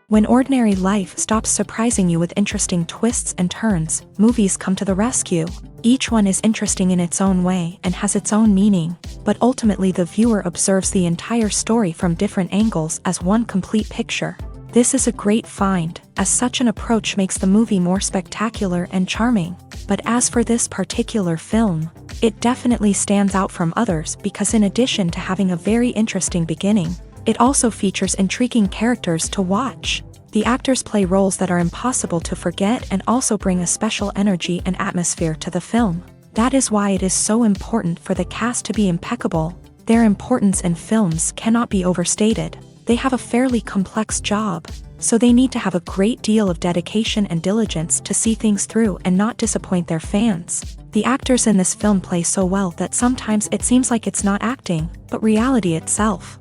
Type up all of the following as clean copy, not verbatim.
When ordinary life stops surprising you with interesting twists and turns, movies come to the rescue. Each one is interesting in its own way and has its own meaning, but ultimately the viewer observes the entire story from different angles as one complete picture. This is a great find, as such an approach makes the movie more spectacular and charming. But as for this particular film, it definitely stands out from others because in addition to having a very interesting beginning, it also features intriguing characters to watch. The actors play roles that are impossible to forget and also bring a special energy and atmosphere to the film. That is why it is so important for the cast to be impeccable. Their importance in films cannot be overstated. They have a fairly complex job, so they need to have a great deal of dedication and diligence to see things through and not disappoint their fans. The actors in this film play so well that sometimes it seems like it's not acting, but reality itself.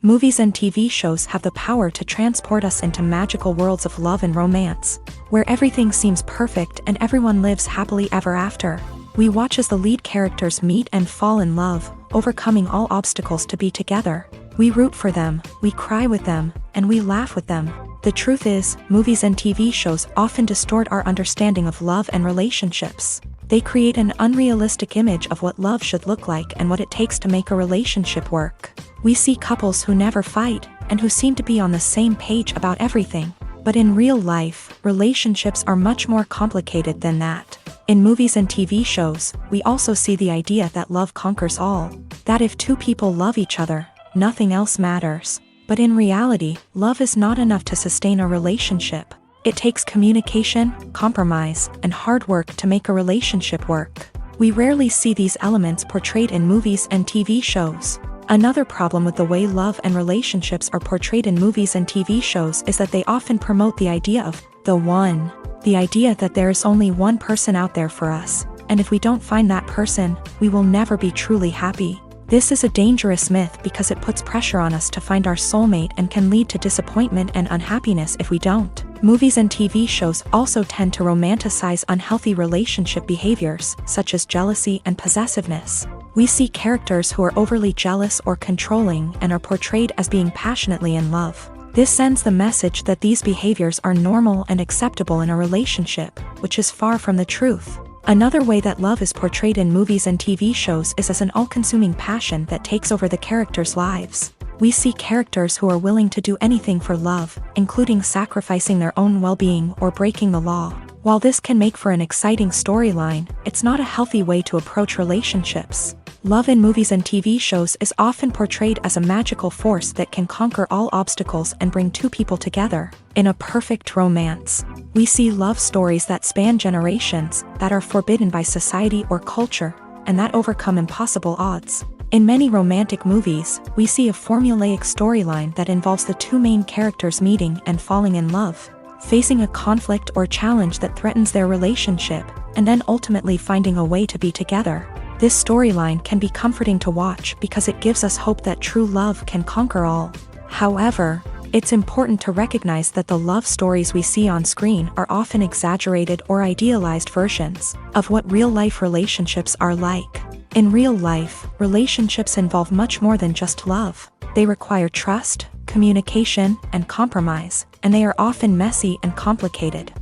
Movies and TV shows have the power to transport us into magical worlds of love and romance, where everything seems perfect and everyone lives happily ever after. We watch as the lead characters meet and fall in love, overcoming all obstacles to be together. We root for them, we cry with them, and we laugh with them. The truth is, movies and TV shows often distort our understanding of love and relationships. They create an unrealistic image of what love should look like and what it takes to make a relationship work. We see couples who never fight, and who seem to be on the same page about everything. But in real life, relationships are much more complicated than that. In movies and TV shows, we also see the idea that love conquers all. That if two people love each other, nothing else matters. But in reality, love is not enough to sustain a relationship. It takes communication, compromise, and hard work to make a relationship work. We rarely see these elements portrayed in movies and TV shows. Another problem with the way love and relationships are portrayed in movies and TV shows is that they often promote the idea of the one. The idea that there is only one person out there for us, and if we don't find that person, we will never be truly happy. This is a dangerous myth because it puts pressure on us to find our soulmate and can lead to disappointment and unhappiness if we don't. Movies and TV shows also tend to romanticize unhealthy relationship behaviors, such as jealousy and possessiveness. We see characters who are overly jealous or controlling and are portrayed as being passionately in love. This sends the message that these behaviors are normal and acceptable in a relationship, which is far from the truth. Another way that love is portrayed in movies and TV shows is as an all-consuming passion that takes over the characters' lives. We see characters who are willing to do anything for love, including sacrificing their own well-being or breaking the law. While this can make for an exciting storyline, it's not a healthy way to approach relationships. Love in movies and TV shows is often portrayed as a magical force that can conquer all obstacles and bring two people together in a perfect romance. We see love stories that span generations, that are forbidden by society or culture, and that overcome impossible odds. In many romantic movies, we see a formulaic storyline that involves the two main characters meeting and falling in love, facing a conflict or challenge that threatens their relationship, and then ultimately finding a way to be together. This storyline can be comforting to watch because it gives us hope that true love can conquer all. However, it's important to recognize that the love stories we see on screen are often exaggerated or idealized versions of what real-life relationships are like. In real life, relationships involve much more than just love. They require trust, communication, and compromise, and they are often messy and complicated.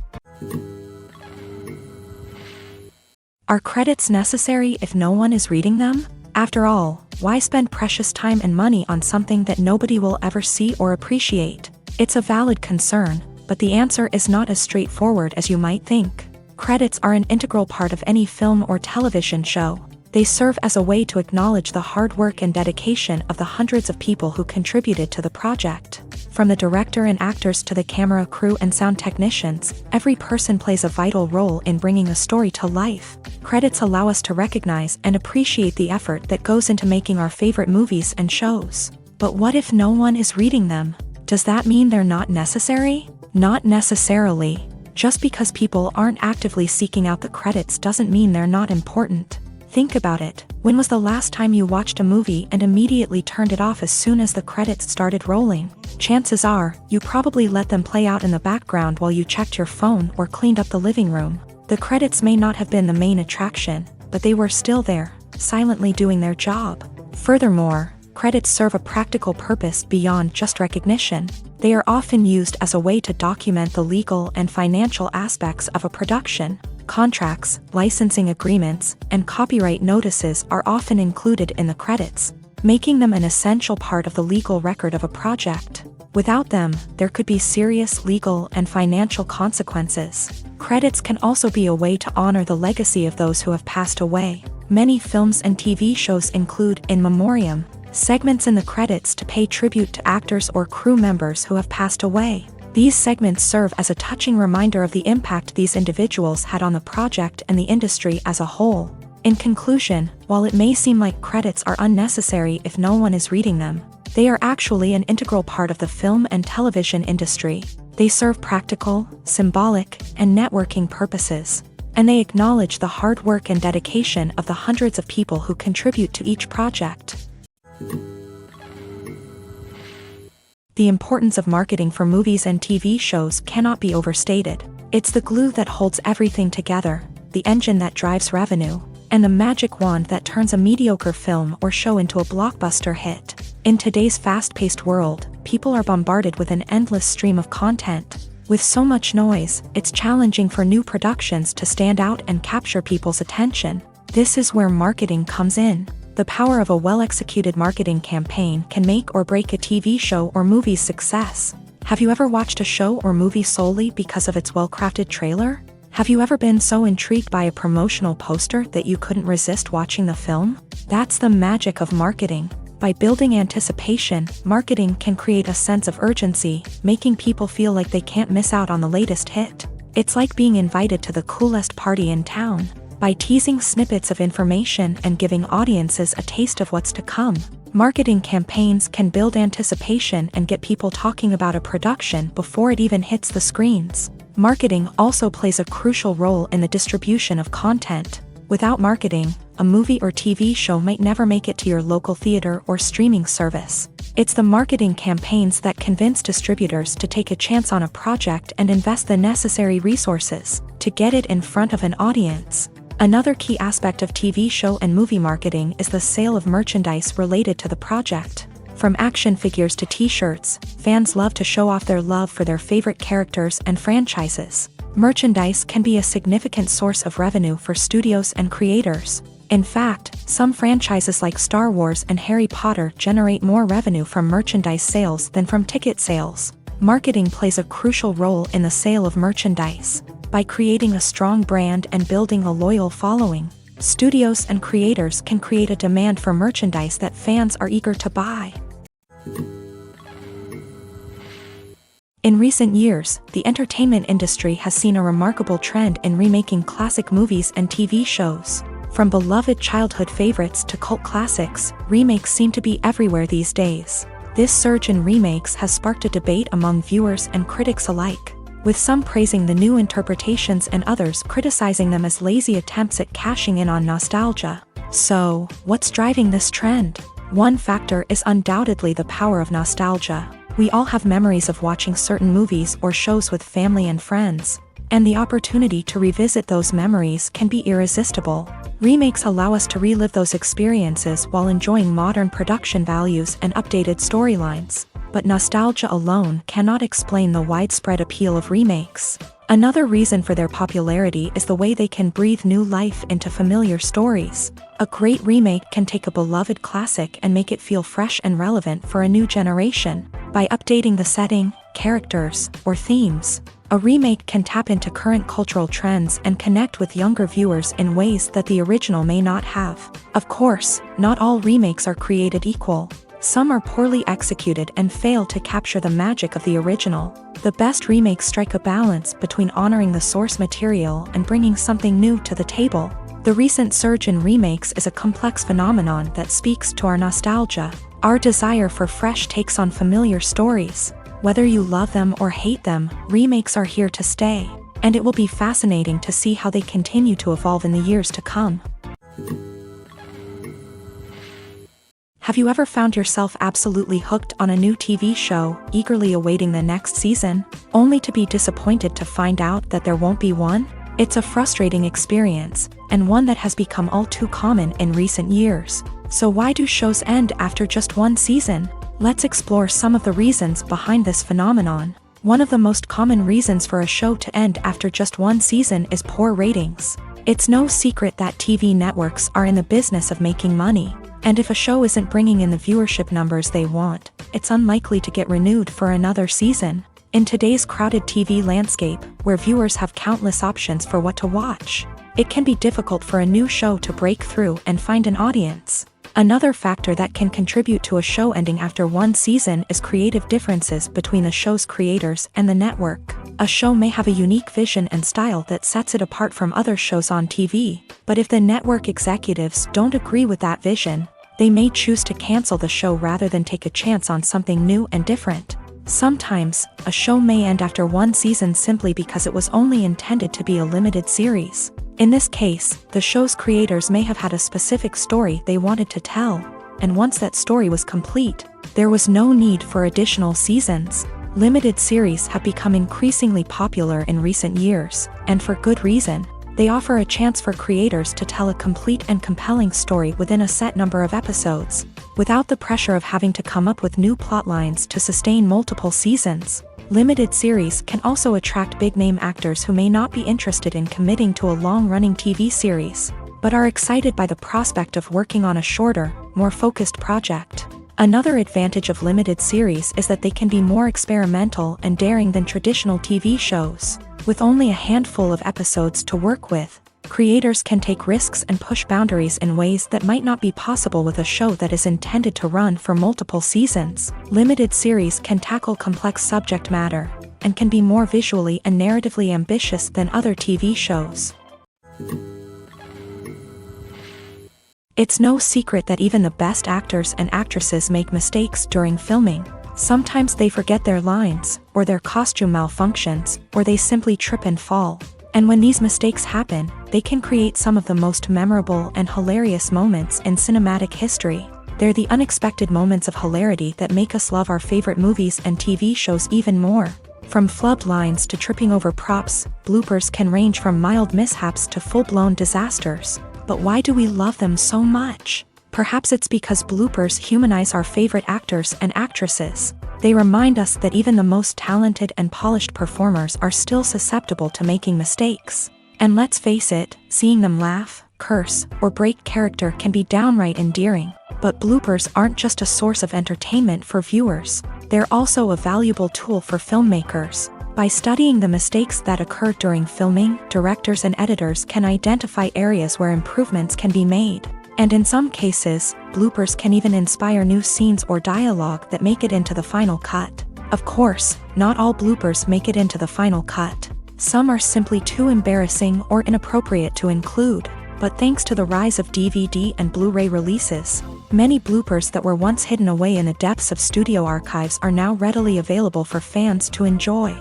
Are credits necessary if no one is reading them? After all, why spend precious time and money on something that nobody will ever see or appreciate? It's a valid concern, but the answer is not as straightforward as you might think. Credits are an integral part of any film or television show. They serve as a way to acknowledge the hard work and dedication of the hundreds of people who contributed to the project. From the director and actors to the camera crew and sound technicians, every person plays a vital role in bringing a story to life. Credits allow us to recognize and appreciate the effort that goes into making our favorite movies and shows. But what if no one is reading them? Does that mean they're not necessary? Not necessarily. Just because people aren't actively seeking out the credits doesn't mean they're not important. Think about it. When was the last time you watched a movie and immediately turned it off as soon as the credits started rolling? Chances are, you probably let them play out in the background while you checked your phone or cleaned up the living room. The credits may not have been the main attraction, but they were still there, silently doing their job. Furthermore, Credits serve a practical purpose beyond just recognition. They are often used as a way to document the legal and financial aspects of a production. Contracts, licensing agreements, and copyright notices are often included in the credits, making them an essential part of the legal record of a project. Without them, there could be serious legal and financial consequences. Credits can also be a way to honor the legacy of those who have passed away. Many films and TV shows include in memoriam segments in the credits to pay tribute to actors or crew members who have passed away. These segments serve as a touching reminder of the impact these individuals had on the project and the industry as a whole. In conclusion, while it may seem like credits are unnecessary if no one is reading them, they are actually an integral part of the film and television industry. They serve practical, symbolic, and networking purposes, and they acknowledge the hard work and dedication of the hundreds of people who contribute to each project. The importance of marketing for movies and TV shows cannot be overstated. It's the glue that holds everything together, the engine that drives revenue, and the magic wand that turns a mediocre film or show into a blockbuster hit. In today's fast-paced world, people are bombarded with an endless stream of content. With so much noise, it's challenging for new productions to stand out and capture people's attention. This is where marketing comes in. The power of a well-executed marketing campaign can make or break a TV show or movie's success. Have you ever watched a show or movie solely because of its well-crafted trailer? Have you ever been so intrigued by a promotional poster that you couldn't resist watching the film? That's the magic of marketing. By building anticipation, marketing can create a sense of urgency, making people feel like they can't miss out on the latest hit. It's like being invited to the coolest party in town. By teasing snippets of information and giving audiences a taste of what's to come, marketing campaigns can build anticipation and get people talking about a production before it even hits the screens. Marketing also plays a crucial role in the distribution of content. Without marketing, a movie or TV show might never make it to your local theater or streaming service. It's the marketing campaigns that convince distributors to take a chance on a project and invest the necessary resources to get it in front of an audience. Another key aspect of TV show and movie marketing is the sale of merchandise related to the project. From action figures to t-shirts, fans love to show off their love for their favorite characters and franchises. Merchandise can be a significant source of revenue for studios and creators. In fact, some franchises like Star Wars and Harry Potter generate more revenue from merchandise sales than from ticket sales. Marketing plays a crucial role in the sale of merchandise. By creating a strong brand and building a loyal following, studios and creators can create a demand for merchandise that fans are eager to buy. In recent years, the entertainment industry has seen a remarkable trend in remaking classic movies and TV shows. From beloved childhood favorites to cult classics, remakes seem to be everywhere these days. This surge in remakes has sparked a debate among viewers and critics alike, with some praising the new interpretations and others criticizing them as lazy attempts at cashing in on nostalgia. So, what's driving this trend? One factor is undoubtedly the power of nostalgia. We all have memories of watching certain movies or shows with family and friends, and the opportunity to revisit those memories can be irresistible. Remakes allow us to relive those experiences while enjoying modern production values and updated storylines. But nostalgia alone cannot explain the widespread appeal of remakes. Another reason for their popularity is the way they can breathe new life into familiar stories. A great remake can take a beloved classic and make it feel fresh and relevant for a new generation. By updating the setting, characters, or themes, a remake can tap into current cultural trends and connect with younger viewers in ways that the original may not have. Of course, not all remakes are created equal. Some are poorly executed and fail to capture the magic of the original. The best remakes strike a balance between honoring the source material and bringing something new to the table. The recent surge in remakes is a complex phenomenon that speaks to our nostalgia, our desire for fresh takes on familiar stories. Whether you love them or hate them, remakes are here to stay, and it will be fascinating to see how they continue to evolve in the years to come. Have you ever found yourself absolutely hooked on a new TV show, eagerly awaiting the next season, only to be disappointed to find out that there won't be one? It's a frustrating experience, and one that has become all too common in recent years. So why do shows end after just one season? Let's explore some of the reasons behind this phenomenon. One of the most common reasons for a show to end after just one season is poor ratings. It's no secret that TV networks are in the business of making money, and if a show isn't bringing in the viewership numbers they want, it's unlikely to get renewed for another season. In today's crowded TV landscape, where viewers have countless options for what to watch, it can be difficult for a new show to break through and find an audience. Another factor that can contribute to a show ending after one season is creative differences between the show's creators and the network. A show may have a unique vision and style that sets it apart from other shows on TV, but if the network executives don't agree with that vision, they may choose to cancel the show rather than take a chance on something new and different. Sometimes, a show may end after one season simply because it was only intended to be a limited series. In this case, the show's creators may have had a specific story they wanted to tell, and once that story was complete, there was no need for additional seasons. Limited series have become increasingly popular in recent years, and for good reason. They offer a chance for creators to tell a complete and compelling story within a set number of episodes, without the pressure of having to come up with new plotlines to sustain multiple seasons. Limited series can also attract big-name actors who may not be interested in committing to a long-running TV series, but are excited by the prospect of working on a shorter, more focused project. Another advantage of limited series is that they can be more experimental and daring than traditional TV shows. With only a handful of episodes to work with, creators can take risks and push boundaries in ways that might not be possible with a show that is intended to run for multiple seasons. Limited series can tackle complex subject matter, and can be more visually and narratively ambitious than other TV shows. It's no secret that even the best actors and actresses make mistakes during filming. Sometimes they forget their lines, or their costume malfunctions, or they simply trip and fall. And when these mistakes happen, they can create some of the most memorable and hilarious moments in cinematic history. They're the unexpected moments of hilarity that make us love our favorite movies and TV shows even more. From flubbed lines to tripping over props, bloopers can range from mild mishaps to full-blown disasters. But why do we love them so much? Perhaps it's because bloopers humanize our favorite actors and actresses. They remind us that even the most talented and polished performers are still susceptible to making mistakes. And let's face it, seeing them laugh, curse, or break character can be downright endearing. But bloopers aren't just a source of entertainment for viewers. They're also a valuable tool for filmmakers. By studying the mistakes that occur during filming, directors and editors can identify areas where improvements can be made. And in some cases, bloopers can even inspire new scenes or dialogue that make it into the final cut. Of course, not all bloopers make it into the final cut. Some are simply too embarrassing or inappropriate to include. But thanks to the rise of DVD and Blu-ray releases, many bloopers that were once hidden away in the depths of studio archives are now readily available for fans to enjoy.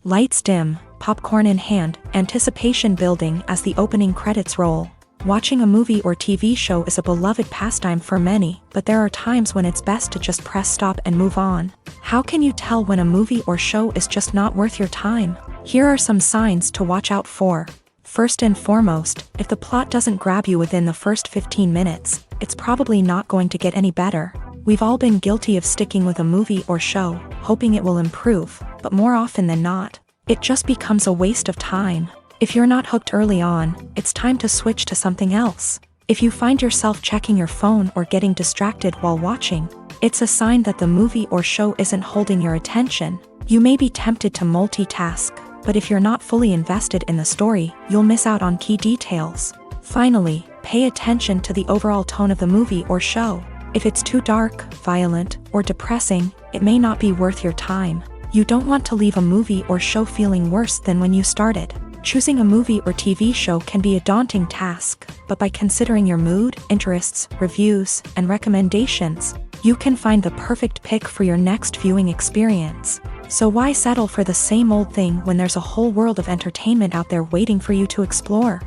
Lights dim, popcorn in hand, anticipation building as the opening credits roll. Watching a movie or TV show is a beloved pastime for many, but there are times when it's best to just press stop and move on. How can you tell when a movie or show is just not worth your time? Here are some signs to watch out for. First and foremost, if the plot doesn't grab you within the first 15 minutes, it's probably not going to get any better. We've all been guilty of sticking with a movie or show, hoping it will improve, but more often than not, it just becomes a waste of time. If you're not hooked early on, it's time to switch to something else. If you find yourself checking your phone or getting distracted while watching, it's a sign that the movie or show isn't holding your attention. You may be tempted to multitask, but if you're not fully invested in the story, you'll miss out on key details. Finally, pay attention to the overall tone of the movie or show. If it's too dark, violent, or depressing, it may not be worth your time. You don't want to leave a movie or show feeling worse than when you started. Choosing a movie or TV show can be a daunting task, but by considering your mood, interests, reviews, and recommendations, you can find the perfect pick for your next viewing experience. So why settle for the same old thing when there's a whole world of entertainment out there waiting for you to explore?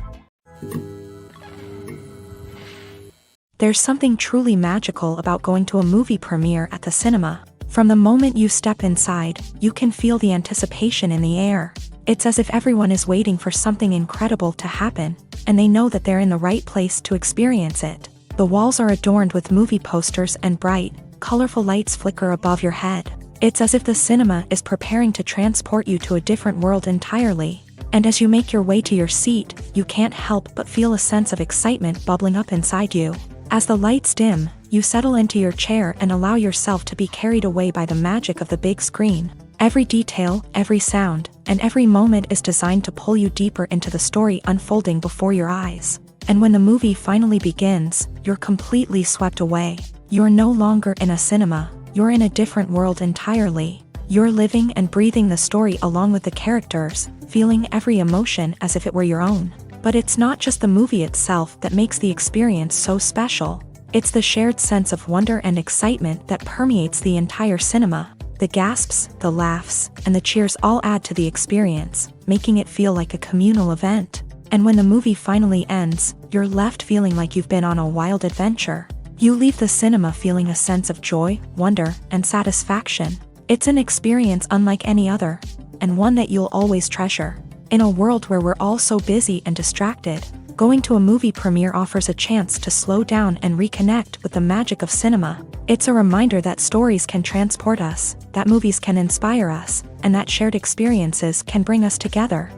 There's something truly magical about going to a movie premiere at the cinema. From the moment you step inside, you can feel the anticipation in the air. It's as if everyone is waiting for something incredible to happen, and they know that they're in the right place to experience it. The walls are adorned with movie posters and bright, colorful lights flicker above your head. It's as if the cinema is preparing to transport you to a different world entirely. And as you make your way to your seat, you can't help but feel a sense of excitement bubbling up inside you. As the lights dim, you settle into your chair and allow yourself to be carried away by the magic of the big screen. Every detail, every sound, and every moment is designed to pull you deeper into the story unfolding before your eyes. And when the movie finally begins, you're completely swept away. You're no longer in a cinema, you're in a different world entirely. You're living and breathing the story along with the characters, feeling every emotion as if it were your own. But it's not just the movie itself that makes the experience so special. It's the shared sense of wonder and excitement that permeates the entire cinema. The gasps, the laughs, and the cheers all add to the experience, making it feel like a communal event. And when the movie finally ends, you're left feeling like you've been on a wild adventure. You leave the cinema feeling a sense of joy, wonder, and satisfaction. It's an experience unlike any other, and one that you'll always treasure. In a world where we're all so busy and distracted, going to a movie premiere offers a chance to slow down and reconnect with the magic of cinema. It's a reminder that stories can transport us, that movies can inspire us, and that shared experiences can bring us together.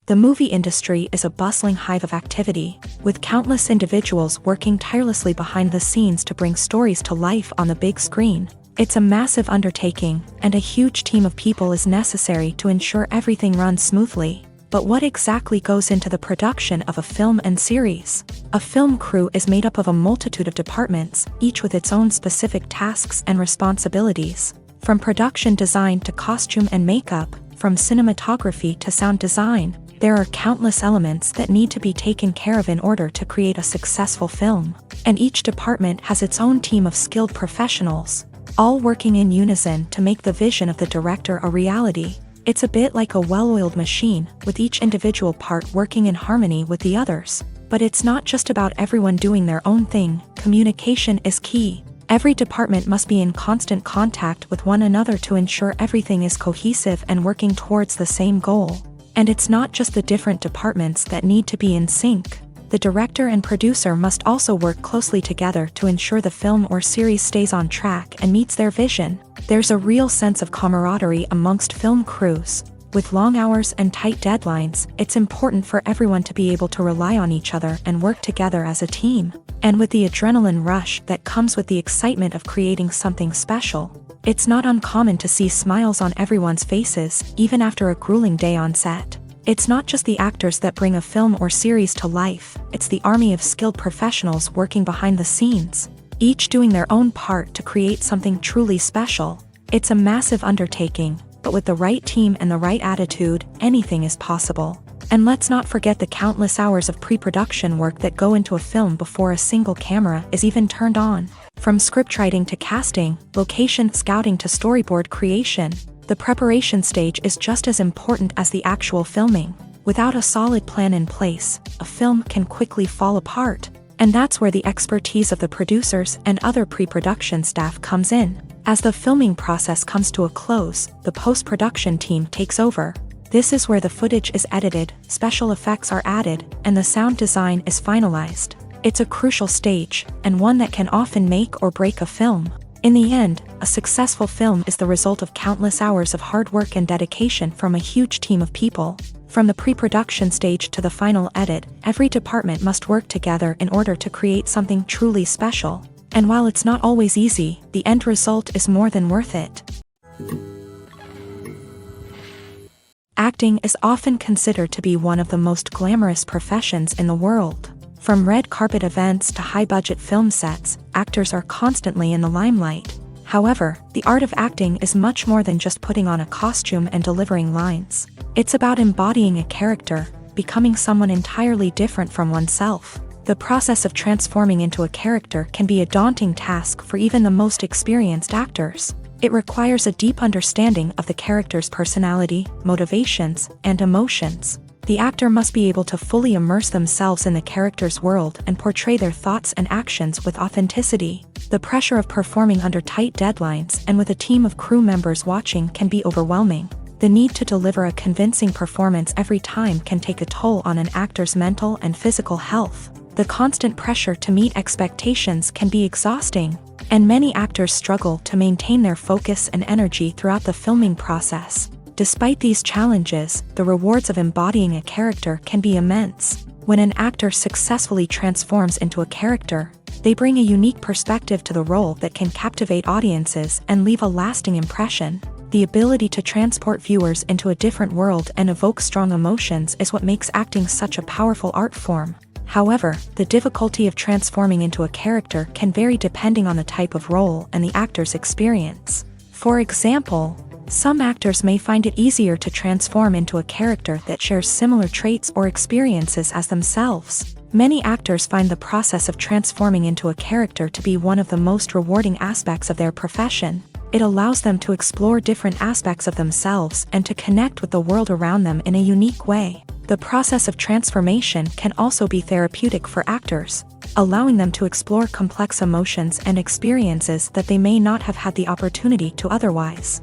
The movie industry is a bustling hive of activity, with countless individuals working tirelessly behind the scenes to bring stories to life on the big screen. It's a massive undertaking, and a huge team of people is necessary to ensure everything runs smoothly. But what exactly goes into the production of a film and series? A film crew is made up of a multitude of departments, each with its own specific tasks and responsibilities. From production design to costume and makeup, from cinematography to sound design, there are countless elements that need to be taken care of in order to create a successful film. And each department has its own team of skilled professionals, all working in unison to make the vision of the director a reality. It's a bit like a well-oiled machine, with each individual part working in harmony with the others. But it's not just about everyone doing their own thing. Communication is key. Every department must be in constant contact with one another to ensure everything is cohesive and working towards the same goal. And it's not just the different departments that need to be in sync. The director and producer must also work closely together to ensure the film or series stays on track and meets their vision. There's a real sense of camaraderie amongst film crews. With long hours and tight deadlines, it's important for everyone to be able to rely on each other and work together as a team. And with the adrenaline rush that comes with the excitement of creating something special, it's not uncommon to see smiles on everyone's faces, even after a grueling day on set. It's not just the actors that bring a film or series to life, it's the army of skilled professionals working behind the scenes, each doing their own part to create something truly special. It's a massive undertaking, but with the right team and the right attitude, anything is possible. And let's not forget the countless hours of pre-production work that go into a film before a single camera is even turned on. From scriptwriting to casting, location scouting to storyboard creation, the preparation stage is just as important as the actual filming. Without a solid plan in place, a film can quickly fall apart. And that's where the expertise of the producers and other pre-production staff comes in. As the filming process comes to a close, the post-production team takes over. This is where the footage is edited, special effects are added, and the sound design is finalized. It's a crucial stage, and one that can often make or break a film. In the end, a successful film is the result of countless hours of hard work and dedication from a huge team of people. From the pre-production stage to the final edit, every department must work together in order to create something truly special. And while it's not always easy, the end result is more than worth it. Acting is often considered to be one of the most glamorous professions in the world. From red carpet events to high-budget film sets, actors are constantly in the limelight. However, the art of acting is much more than just putting on a costume and delivering lines. It's about embodying a character, becoming someone entirely different from oneself. The process of transforming into a character can be a daunting task for even the most experienced actors. It requires a deep understanding of the character's personality, motivations, and emotions. The actor must be able to fully immerse themselves in the character's world and portray their thoughts and actions with authenticity. The pressure of performing under tight deadlines and with a team of crew members watching can be overwhelming. The need to deliver a convincing performance every time can take a toll on an actor's mental and physical health. The constant pressure to meet expectations can be exhausting, and many actors struggle to maintain their focus and energy throughout the filming process. Despite these challenges, the rewards of embodying a character can be immense. When an actor successfully transforms into a character, they bring a unique perspective to the role that can captivate audiences and leave a lasting impression. The ability to transport viewers into a different world and evoke strong emotions is what makes acting such a powerful art form. However, the difficulty of transforming into a character can vary depending on the type of role and the actor's experience. For example, some actors may find it easier to transform into a character that shares similar traits or experiences as themselves. Many actors find the process of transforming into a character to be one of the most rewarding aspects of their profession. It allows them to explore different aspects of themselves and to connect with the world around them in a unique way. The process of transformation can also be therapeutic for actors, allowing them to explore complex emotions and experiences that they may not have had the opportunity to otherwise.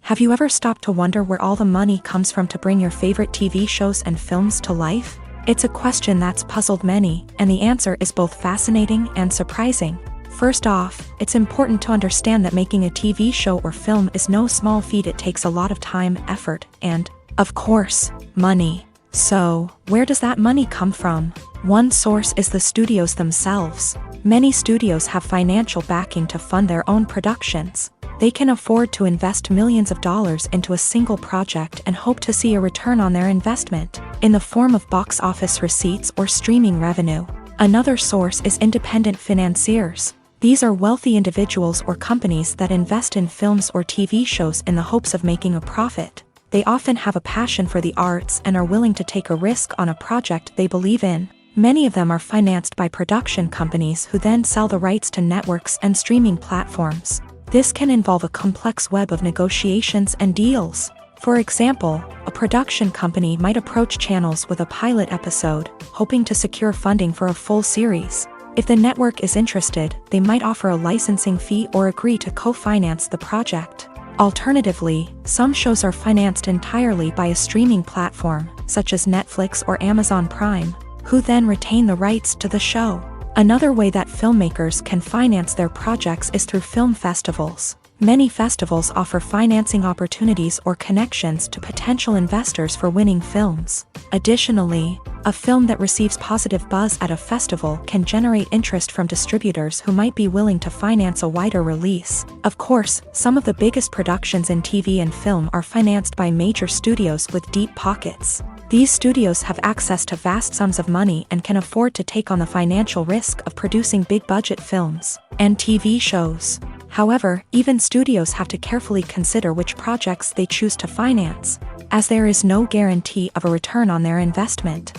Have you ever stopped to wonder where all the money comes from to bring your favorite TV shows and films to life? It's a question that's puzzled many, and the answer is both fascinating and surprising. First off, it's important to understand that making a TV show or film is no small feat. It takes a lot of time, effort, and, of course, money. So, where does that money come from? One source is the studios themselves. Many studios have financial backing to fund their own productions. They can afford to invest millions of dollars into a single project and hope to see a return on their investment, in the form of box office receipts or streaming revenue. Another source is independent financiers. These are wealthy individuals or companies that invest in films or TV shows in the hopes of making a profit. They often have a passion for the arts and are willing to take a risk on a project they believe in. Many of them are financed by production companies who then sell the rights to networks and streaming platforms. This can involve a complex web of negotiations and deals. For example, a production company might approach channels with a pilot episode, hoping to secure funding for a full series. If the network is interested, they might offer a licensing fee or agree to co-finance the project. Alternatively, some shows are financed entirely by a streaming platform, such as Netflix or Amazon Prime, who then retain the rights to the show. Another way that filmmakers can finance their projects is through film festivals. Many festivals offer financing opportunities or connections to potential investors for winning films. Additionally, a film that receives positive buzz at a festival can generate interest from distributors who might be willing to finance a wider release. Of course, some of the biggest productions in TV and film are financed by major studios with deep pockets. These studios have access to vast sums of money and can afford to take on the financial risk of producing big-budget films and TV shows. However, even studios have to carefully consider which projects they choose to finance, as there is no guarantee of a return on their investment.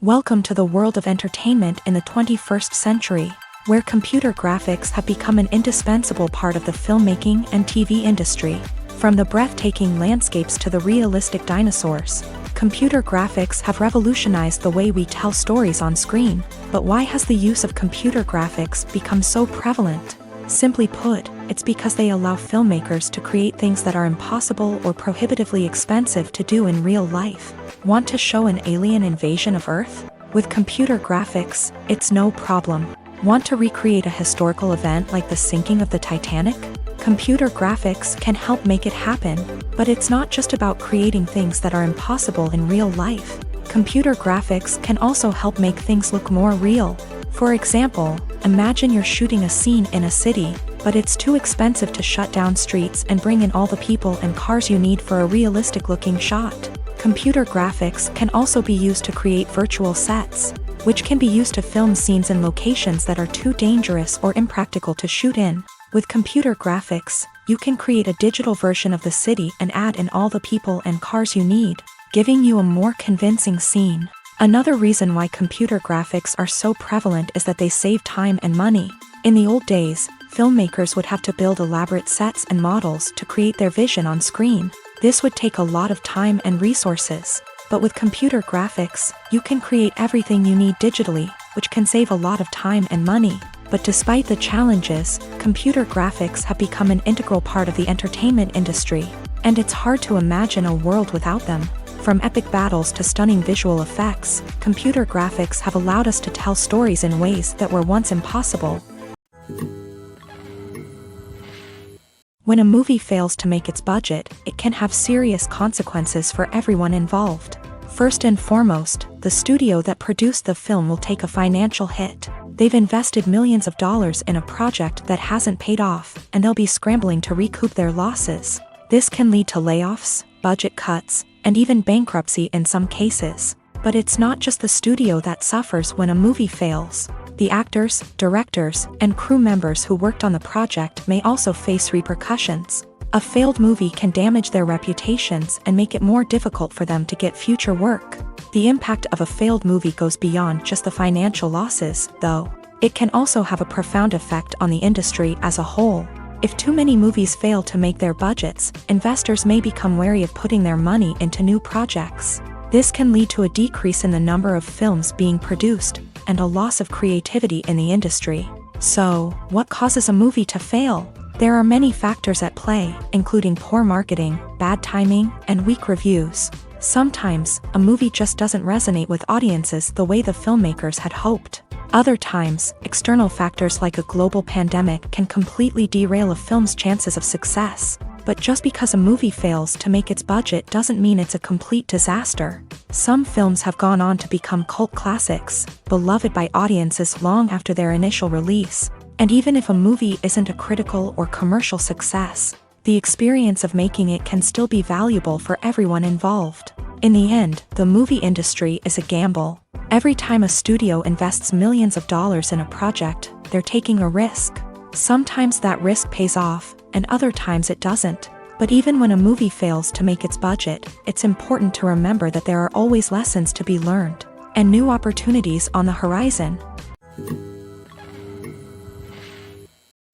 Welcome to the world of entertainment in the 21st century, where computer graphics have become an indispensable part of the filmmaking and TV industry. From the breathtaking landscapes to the realistic dinosaurs, computer graphics have revolutionized the way we tell stories on screen. But why has the use of computer graphics become so prevalent? Simply put, it's because they allow filmmakers to create things that are impossible or prohibitively expensive to do in real life. Want to show an alien invasion of Earth? With computer graphics, it's no problem. Want to recreate a historical event like the sinking of the Titanic? Computer graphics can help make it happen, but it's not just about creating things that are impossible in real life. Computer graphics can also help make things look more real. For example, imagine you're shooting a scene in a city, but it's too expensive to shut down streets and bring in all the people and cars you need for a realistic-looking shot. Computer graphics can also be used to create virtual sets, which can be used to film scenes in locations that are too dangerous or impractical to shoot in. With computer graphics, you can create a digital version of the city and add in all the people and cars you need, giving you a more convincing scene. Another reason why computer graphics are so prevalent is that they save time and money. In the old days, filmmakers would have to build elaborate sets and models to create their vision on screen. This would take a lot of time and resources. But with computer graphics, you can create everything you need digitally, which can save a lot of time and money. But despite the challenges, computer graphics have become an integral part of the entertainment industry, and it's hard to imagine a world without them. From epic battles to stunning visual effects, computer graphics have allowed us to tell stories in ways that were once impossible. When a movie fails to make its budget, it can have serious consequences for everyone involved. First and foremost, the studio that produced the film will take a financial hit. They've invested millions of dollars in a project that hasn't paid off, and they'll be scrambling to recoup their losses. This can lead to layoffs, budget cuts, and even bankruptcy in some cases. But it's not just the studio that suffers when a movie fails. The actors, directors, and crew members who worked on the project may also face repercussions. A failed movie can damage their reputations and make it more difficult for them to get future work. The impact of a failed movie goes beyond just the financial losses, though. It can also have a profound effect on the industry as a whole. If too many movies fail to make their budgets, investors may become wary of putting their money into new projects. This can lead to a decrease in the number of films being produced, and a loss of creativity in the industry. So, what causes a movie to fail? There are many factors at play, including poor marketing, bad timing, and weak reviews. Sometimes, a movie just doesn't resonate with audiences the way the filmmakers had hoped. Other times, external factors like a global pandemic can completely derail a film's chances of success. But just because a movie fails to make its budget doesn't mean it's a complete disaster. Some films have gone on to become cult classics, beloved by audiences long after their initial release. And even if a movie isn't a critical or commercial success, the experience of making it can still be valuable for everyone involved. In the end, the movie industry is a gamble. Every time a studio invests millions of dollars in a project, they're taking a risk. Sometimes that risk pays off, and other times it doesn't. But even when a movie fails to make its budget, it's important to remember that there are always lessons to be learned, and new opportunities on the horizon.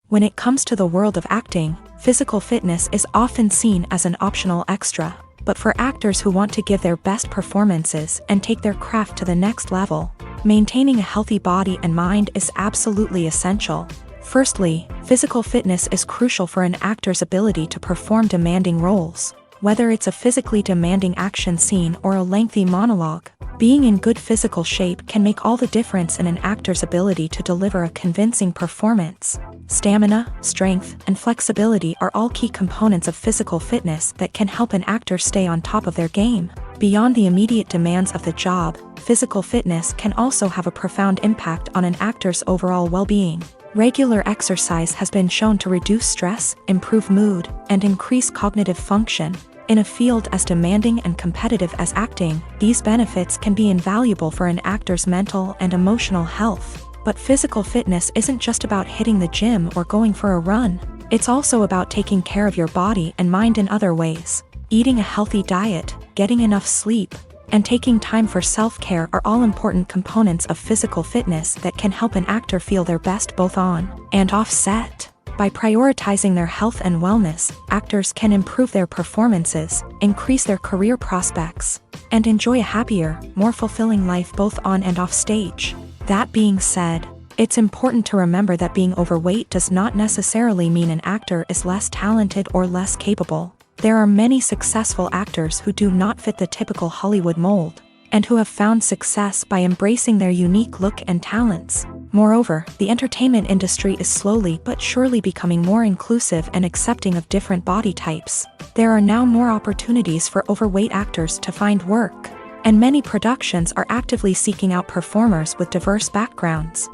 When it comes to the world of acting, physical fitness is often seen as an optional extra. But for actors who want to give their best performances and take their craft to the next level, maintaining a healthy body and mind is absolutely essential. Firstly, physical fitness is crucial for an actor's ability to perform demanding roles. Whether it's a physically demanding action scene or a lengthy monologue, being in good physical shape can make all the difference in an actor's ability to deliver a convincing performance. Stamina, strength, and flexibility are all key components of physical fitness that can help an actor stay on top of their game. Beyond the immediate demands of the job, physical fitness can also have a profound impact on an actor's overall well-being. Regular exercise has been shown to reduce stress, improve mood, and increase cognitive function. In a field as demanding and competitive as acting, these benefits can be invaluable for an actor's mental and emotional health. But physical fitness isn't just about hitting the gym or going for a run. It's also about taking care of your body and mind in other ways. Eating a healthy diet, getting enough sleep, and taking time for self-care are all important components of physical fitness that can help an actor feel their best both on and off set. By prioritizing their health and wellness, actors can improve their performances, increase their career prospects, and enjoy a happier, more fulfilling life both on and off stage. That being said, it's important to remember that being overweight does not necessarily mean an actor is less talented or less capable. There are many successful actors who do not fit the typical Hollywood mold, and who have found success by embracing their unique look and talents. Moreover, the entertainment industry is slowly but surely becoming more inclusive and accepting of different body types. There are now more opportunities for overweight actors to find work, and many productions are actively seeking out performers with diverse backgrounds.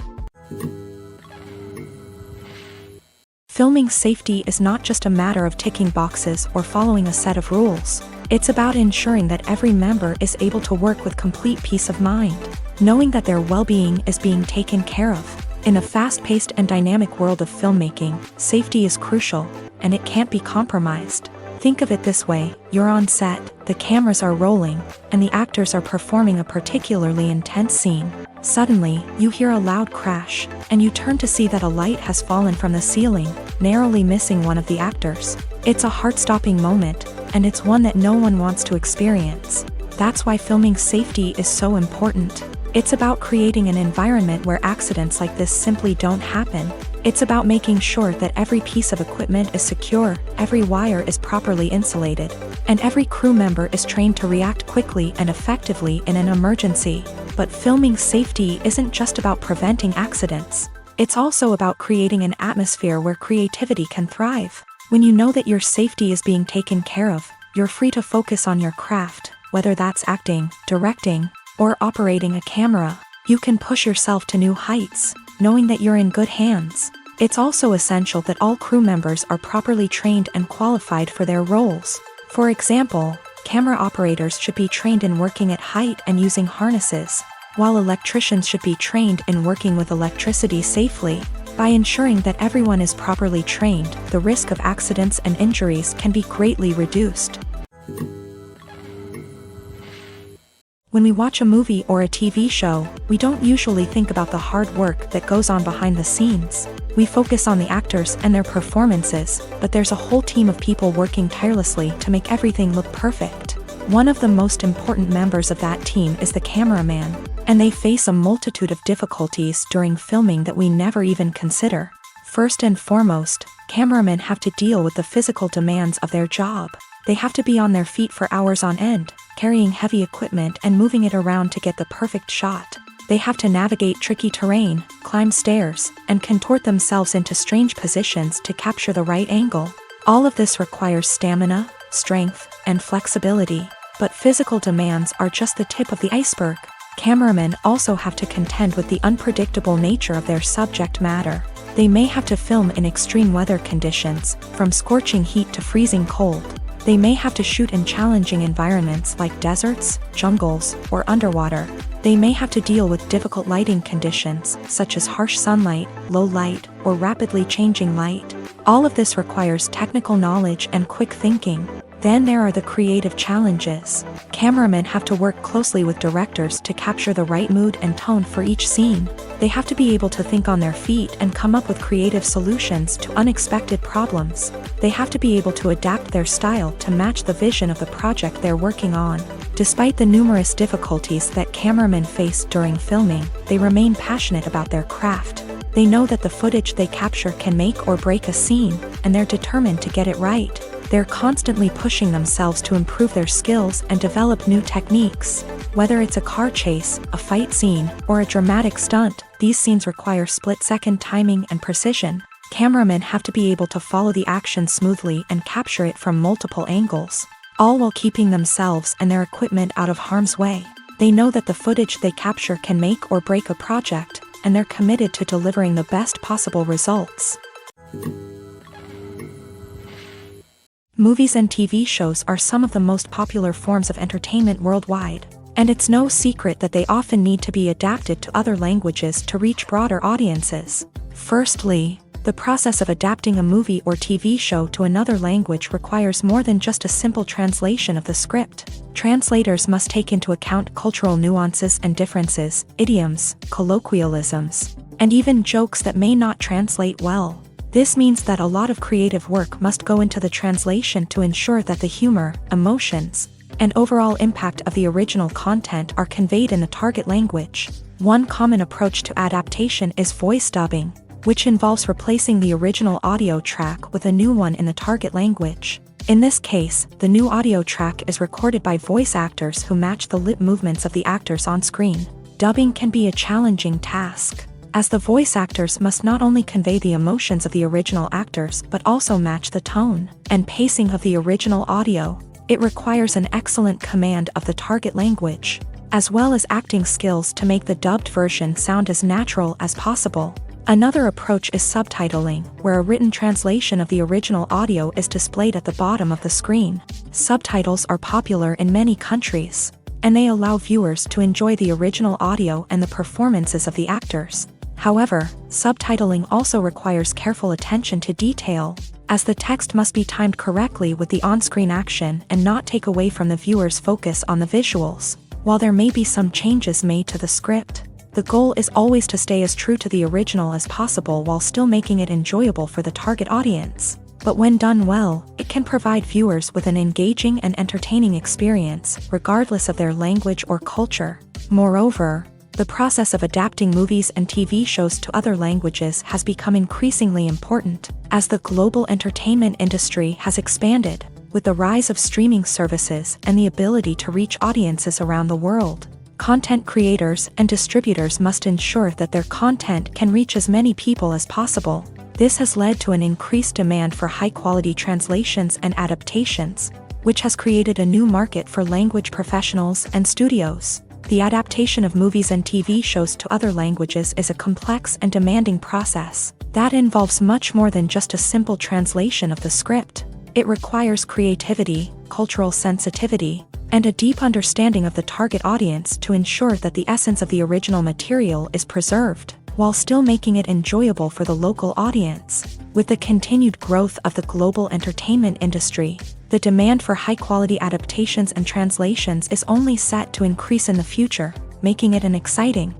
Filming safety is not just a matter of ticking boxes or following a set of rules. It's about ensuring that every member is able to work with complete peace of mind, knowing that their well-being is being taken care of. In a fast-paced and dynamic world of filmmaking, safety is crucial, and it can't be compromised. Think of it this way: you're on set, the cameras are rolling, and the actors are performing a particularly intense scene. Suddenly, you hear a loud crash, and you turn to see that a light has fallen from the ceiling, narrowly missing one of the actors. It's a heart-stopping moment, and it's one that no one wants to experience. That's why filming safety is so important. It's about creating an environment where accidents like this simply don't happen. It's about making sure that every piece of equipment is secure, every wire is properly insulated, and every crew member is trained to react quickly and effectively in an emergency. But filming safety isn't just about preventing accidents. It's also about creating an atmosphere where creativity can thrive. When you know that your safety is being taken care of, you're free to focus on your craft, whether that's acting, directing, or operating a camera. You can push yourself to new heights, knowing that you're in good hands. It's also essential that all crew members are properly trained and qualified for their roles. For example, camera operators should be trained in working at height and using harnesses, while electricians should be trained in working with electricity safely. By ensuring that everyone is properly trained, the risk of accidents and injuries can be greatly reduced. When we watch a movie or a TV show, we don't usually think about the hard work that goes on behind the scenes. We focus on the actors and their performances, but there's a whole team of people working tirelessly to make everything look perfect. One of the most important members of that team is the cameraman, and they face a multitude of difficulties during filming that we never even consider. First and foremost, cameramen have to deal with the physical demands of their job. They have to be on their feet for hours on end, carrying heavy equipment and moving it around to get the perfect shot. They have to navigate tricky terrain, climb stairs, and contort themselves into strange positions to capture the right angle. All of this requires stamina, strength, and flexibility. But physical demands are just the tip of the iceberg. Cameramen also have to contend with the unpredictable nature of their subject matter. They may have to film in extreme weather conditions, from scorching heat to freezing cold. They may have to shoot in challenging environments like deserts, jungles, or underwater. They may have to deal with difficult lighting conditions, such as harsh sunlight, low light, or rapidly changing light. All of this requires technical knowledge and quick thinking. Then there are the creative challenges. Cameramen have to work closely with directors to capture the right mood and tone for each scene. They have to be able to think on their feet and come up with creative solutions to unexpected problems. They have to be able to adapt their style to match the vision of the project they're working on. Despite the numerous difficulties that cameramen face during filming, they remain passionate about their craft. They know that the footage they capture can make or break a scene, and they're determined to get it right. They're constantly pushing themselves to improve their skills and develop new techniques. Whether it's a car chase, a fight scene, or a dramatic stunt, these scenes require split-second timing and precision. Cameramen have to be able to follow the action smoothly and capture it from multiple angles, all while keeping themselves and their equipment out of harm's way. They know that the footage they capture can make or break a project, and they're committed to delivering the best possible results. Movies and TV shows are some of the most popular forms of entertainment worldwide, and it's no secret that they often need to be adapted to other languages to reach broader audiences. Firstly, the process of adapting a movie or TV show to another language requires more than just a simple translation of the script. Translators must take into account cultural nuances and differences, idioms, colloquialisms, and even jokes that may not translate well. This means that a lot of creative work must go into the translation to ensure that the humor, emotions, and overall impact of the original content are conveyed in the target language. One common approach to adaptation is voice dubbing, which involves replacing the original audio track with a new one in the target language. In this case, the new audio track is recorded by voice actors who match the lip movements of the actors on screen. Dubbing can be a challenging task, as the voice actors must not only convey the emotions of the original actors but also match the tone and pacing of the original audio. It requires an excellent command of the target language, as well as acting skills to make the dubbed version sound as natural as possible. Another approach is subtitling, where a written translation of the original audio is displayed at the bottom of the screen. Subtitles are popular in many countries, and they allow viewers to enjoy the original audio and the performances of the actors. However, subtitling also requires careful attention to detail, as the text must be timed correctly with the on-screen action and not take away from the viewer's focus on the visuals. While there may be some changes made to the script, The goal is always to stay as true to the original as possible while still making it enjoyable for the target audience. But when done well, it can provide viewers with an engaging and entertaining experience, regardless of their language or culture. Moreover, the process of adapting movies and TV shows to other languages has become increasingly important, as the global entertainment industry has expanded, with the rise of streaming services and the ability to reach audiences around the world. Content creators and distributors must ensure that their content can reach as many people as possible. This has led to an increased demand for high-quality translations and adaptations, which has created a new market for language professionals and studios. The adaptation of movies and TV shows to other languages is a complex and demanding process that involves much more than just a simple translation of the script. It requires creativity, cultural sensitivity, and a deep understanding of the target audience to ensure that the essence of the original material is preserved, while still making it enjoyable for the local audience. With the continued growth of the global entertainment industry, the demand for high-quality adaptations and translations is only set to increase in the future, making it an exciting.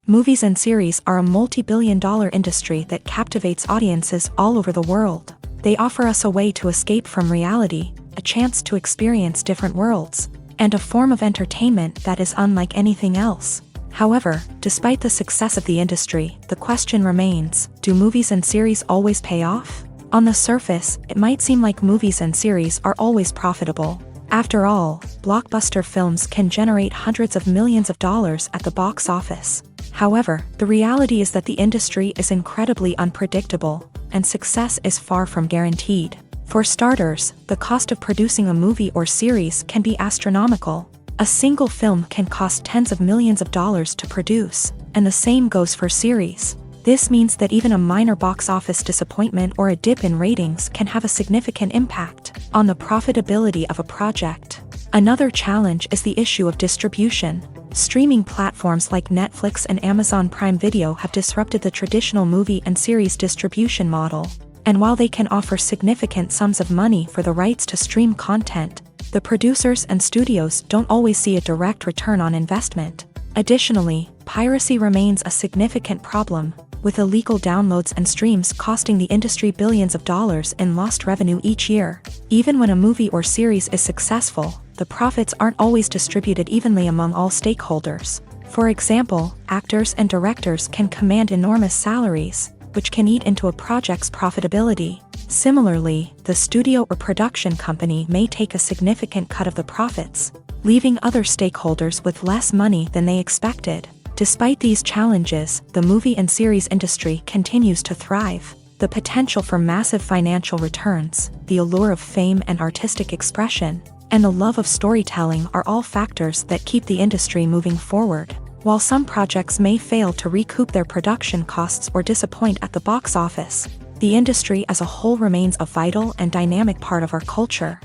Movies and series are a multi-billion-dollar industry that captivates audiences all over the world. They offer us a way to escape from reality, a chance to experience different worlds, and a form of entertainment that is unlike anything else. However, despite the success of the industry, the question remains, do movies and series always pay off? On the surface, it might seem like movies and series are always profitable. After all, blockbuster films can generate hundreds of millions of dollars at the box office. However, the reality is that the industry is incredibly unpredictable, and success is far from guaranteed. For starters, the cost of producing a movie or series can be astronomical. A single film can cost tens of millions of dollars to produce, and the same goes for series. This means that even a minor box office disappointment or a dip in ratings can have a significant impact on the profitability of a project. Another challenge is the issue of distribution. Streaming platforms like Netflix and Amazon Prime Video have disrupted the traditional movie and series distribution model. And while they can offer significant sums of money for the rights to stream content, the producers and studios don't always see a direct return on investment. Additionally, piracy remains a significant problem, with illegal downloads and streams costing the industry billions of dollars in lost revenue each year. Even when a movie or series is successful, the profits aren't always distributed evenly among all stakeholders. For example, actors and directors can command enormous salaries, which can eat into a project's profitability. Similarly, the studio or production company may take a significant cut of the profits, leaving other stakeholders with less money than they expected. Despite these challenges, the movie and series industry continues to thrive. The potential for massive financial returns, the allure of fame and artistic expression, and the love of storytelling are all factors that keep the industry moving forward. While some projects may fail to recoup their production costs or disappoint at the box office, the industry as a whole remains a vital and dynamic part of our culture.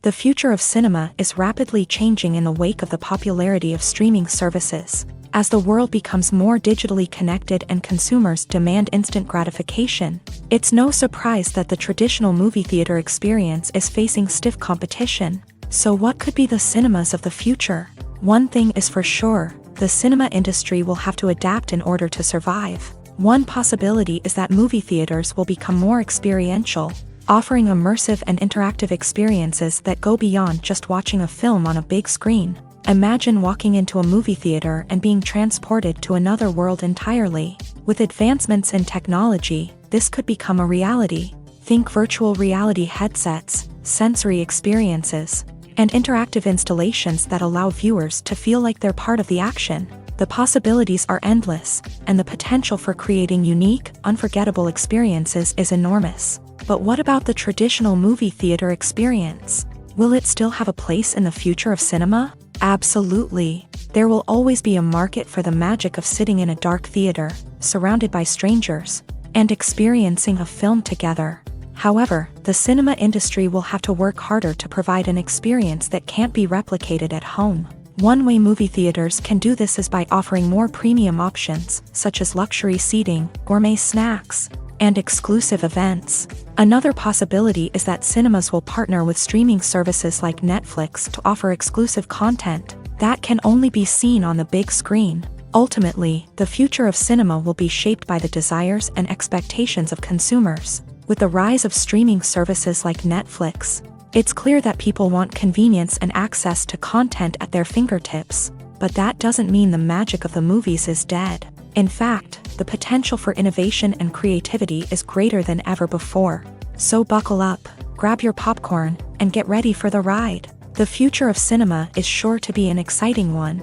The future of cinema is rapidly changing in the wake of the popularity of streaming services. As the world becomes more digitally connected and consumers demand instant gratification, it's no surprise that the traditional movie theater experience is facing stiff competition. So what could be the cinemas of the future? One thing is for sure, the cinema industry will have to adapt in order to survive. One possibility is that movie theaters will become more experiential, offering immersive and interactive experiences that go beyond just watching a film on a big screen. Imagine walking into a movie theater and being transported to another world entirely. With advancements in technology, this could become a reality. Think virtual reality headsets, sensory experiences, and interactive installations that allow viewers to feel like they're part of the action. The possibilities are endless, and the potential for creating unique, unforgettable experiences is enormous. But what about the traditional movie theater experience? Will it still have a place in the future of cinema? Absolutely. There will always be a market for the magic of sitting in a dark theater, surrounded by strangers, and experiencing a film together. However, the cinema industry will have to work harder to provide an experience that can't be replicated at home. One way movie theaters can do this is by offering more premium options, such as luxury seating, gourmet snacks, and exclusive events. Another possibility is that cinemas will partner with streaming services like Netflix to offer exclusive content that can only be seen on the big screen. Ultimately, the future of cinema will be shaped by the desires and expectations of consumers. With the rise of streaming services like Netflix, it's clear that people want convenience and access to content at their fingertips. But that doesn't mean the magic of the movies is dead. In fact, the potential for innovation and creativity is greater than ever before. So buckle up, grab your popcorn, and get ready for the ride. The future of cinema is sure to be an exciting one.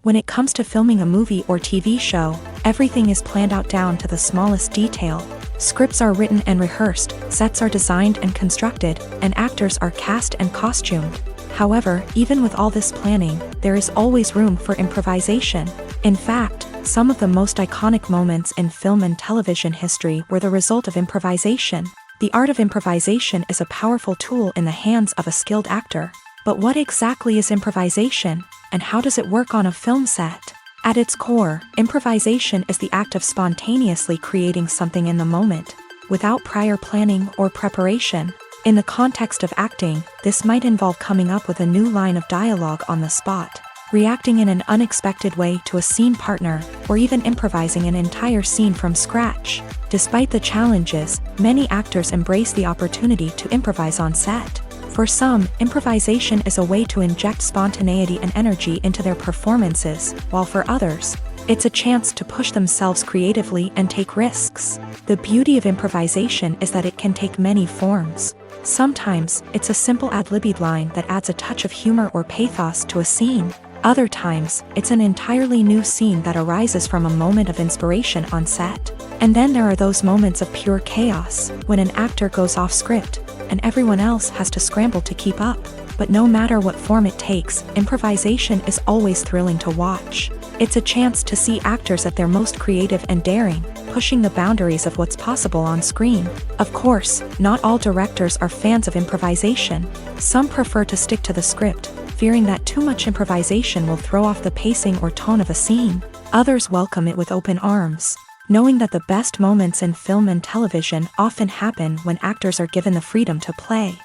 When it comes to filming a movie or TV show, everything is planned out down to the smallest detail. Scripts are written and rehearsed, sets are designed and constructed, and actors are cast and costumed. However, even with all this planning, there is always room for improvisation. In fact, some of the most iconic moments in film and television history were the result of improvisation. The art of improvisation is a powerful tool in the hands of a skilled actor. But what exactly is improvisation, and how does it work on a film set? At its core, improvisation is the act of spontaneously creating something in the moment, without prior planning or preparation. In the context of acting, this might involve coming up with a new line of dialogue on the spot, reacting in an unexpected way to a scene partner, or even improvising an entire scene from scratch. Despite the challenges, many actors embrace the opportunity to improvise on set. For some, improvisation is a way to inject spontaneity and energy into their performances, while for others, it's a chance to push themselves creatively and take risks. The beauty of improvisation is that it can take many forms. Sometimes, it's a simple ad-libbed line that adds a touch of humor or pathos to a scene. Other times, it's an entirely new scene that arises from a moment of inspiration on set. And then there are those moments of pure chaos, when an actor goes off script, and everyone else has to scramble to keep up. But no matter what form it takes, improvisation is always thrilling to watch. It's a chance to see actors at their most creative and daring, pushing the boundaries of what's possible on screen. Of course, not all directors are fans of improvisation. Some prefer to stick to the script, fearing that too much improvisation will throw off the pacing or tone of a scene. Others welcome it with open arms, knowing that the best moments in film and television often happen when actors are given the freedom to play.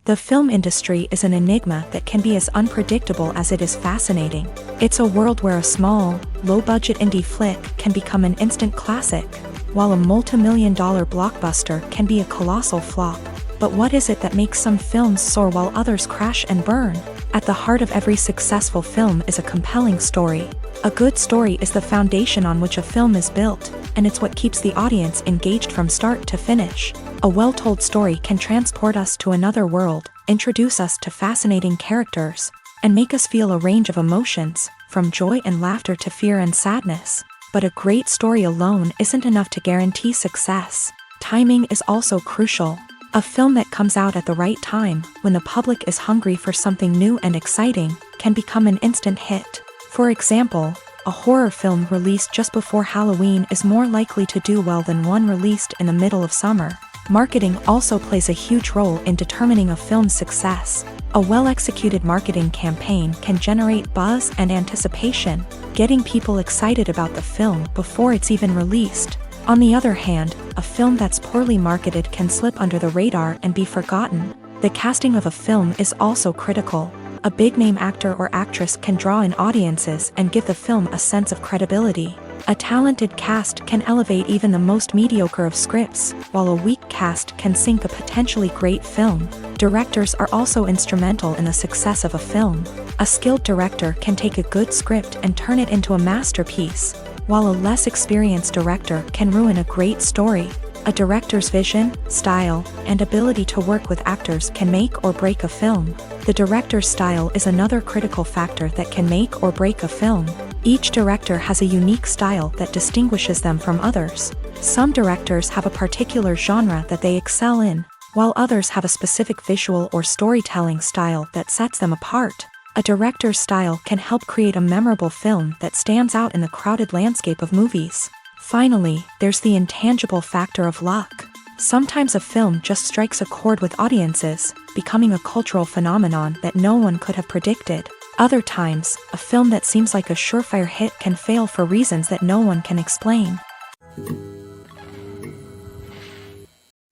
The film industry is an enigma that can be as unpredictable as it is fascinating. It's a world where a small, low-budget indie flick can become an instant classic, while a multi-million-dollar blockbuster can be a colossal flop. But what is it that makes some films soar while others crash and burn? At the heart of every successful film is a compelling story. A good story is the foundation on which a film is built, and it's what keeps the audience engaged from start to finish. A well-told story can transport us to another world, introduce us to fascinating characters, and make us feel a range of emotions, from joy and laughter to fear and sadness. But a great story alone isn't enough to guarantee success. Timing is also crucial. A film that comes out at the right time, when the public is hungry for something new and exciting, can become an instant hit. For example, a horror film released just before Halloween is more likely to do well than one released in the middle of summer. Marketing also plays a huge role in determining a film's success. A well-executed marketing campaign can generate buzz and anticipation, getting people excited about the film before it's even released. On the other hand, a film that's poorly marketed can slip under the radar and be forgotten. The casting of a film is also critical. A big-name actor or actress can draw in audiences and give the film a sense of credibility. A talented cast can elevate even the most mediocre of scripts, while a weak cast can sink a potentially great film. Directors are also instrumental in the success of a film. A skilled director can take a good script and turn it into a masterpiece, while a less experienced director can ruin a great story. A director's vision, style, and ability to work with actors can make or break a film. The director's style is another critical factor that can make or break a film. Each director has a unique style that distinguishes them from others. Some directors have a particular genre that they excel in, while others have a specific visual or storytelling style that sets them apart. A director's style can help create a memorable film that stands out in the crowded landscape of movies. Finally, there's the intangible factor of luck. Sometimes a film just strikes a chord with audiences, becoming a cultural phenomenon that no one could have predicted. Other times, a film that seems like a surefire hit can fail for reasons that no one can explain.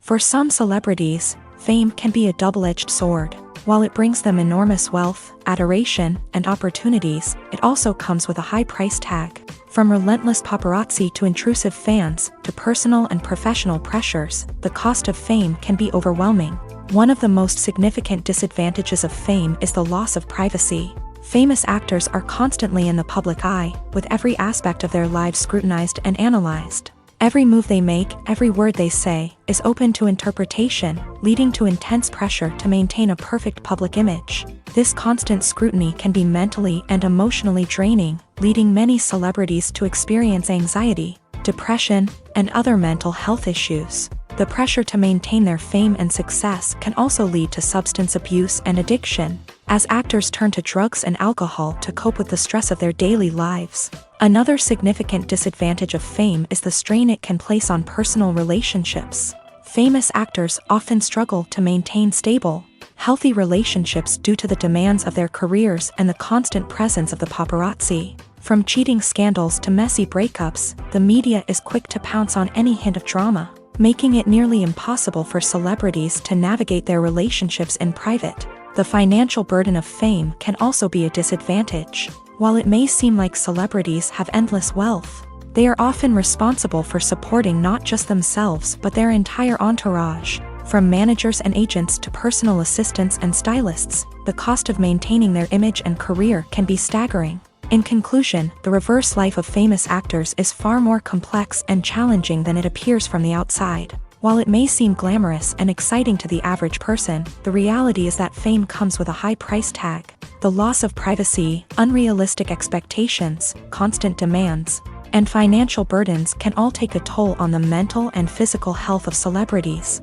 For some celebrities, fame can be a double-edged sword. While it brings them enormous wealth, adoration, and opportunities, it also comes with a high price tag. From relentless paparazzi to intrusive fans, to personal and professional pressures, the cost of fame can be overwhelming. One of the most significant disadvantages of fame is the loss of privacy. Famous actors are constantly in the public eye, with every aspect of their lives scrutinized and analyzed. Every move they make, every word they say, is open to interpretation, leading to intense pressure to maintain a perfect public image. This constant scrutiny can be mentally and emotionally draining, leading many celebrities to experience anxiety, depression, and other mental health issues. The pressure to maintain their fame and success can also lead to substance abuse and addiction, as actors turn to drugs and alcohol to cope with the stress of their daily lives. Another significant disadvantage of fame is the strain it can place on personal relationships. Famous actors often struggle to maintain stable, healthy relationships due to the demands of their careers and the constant presence of the paparazzi. From cheating scandals to messy breakups, the media is quick to pounce on any hint of drama, making it nearly impossible for celebrities to navigate their relationships in private. The financial burden of fame can also be a disadvantage. While it may seem like celebrities have endless wealth, they are often responsible for supporting not just themselves but their entire entourage. From managers and agents to personal assistants and stylists, the cost of maintaining their image and career can be staggering. In conclusion, the reverse life of famous actors is far more complex and challenging than it appears from the outside. While it may seem glamorous and exciting to the average person, the reality is that fame comes with a high price tag. The loss of privacy, unrealistic expectations, constant demands, and financial burdens can all take a toll on the mental and physical health of celebrities.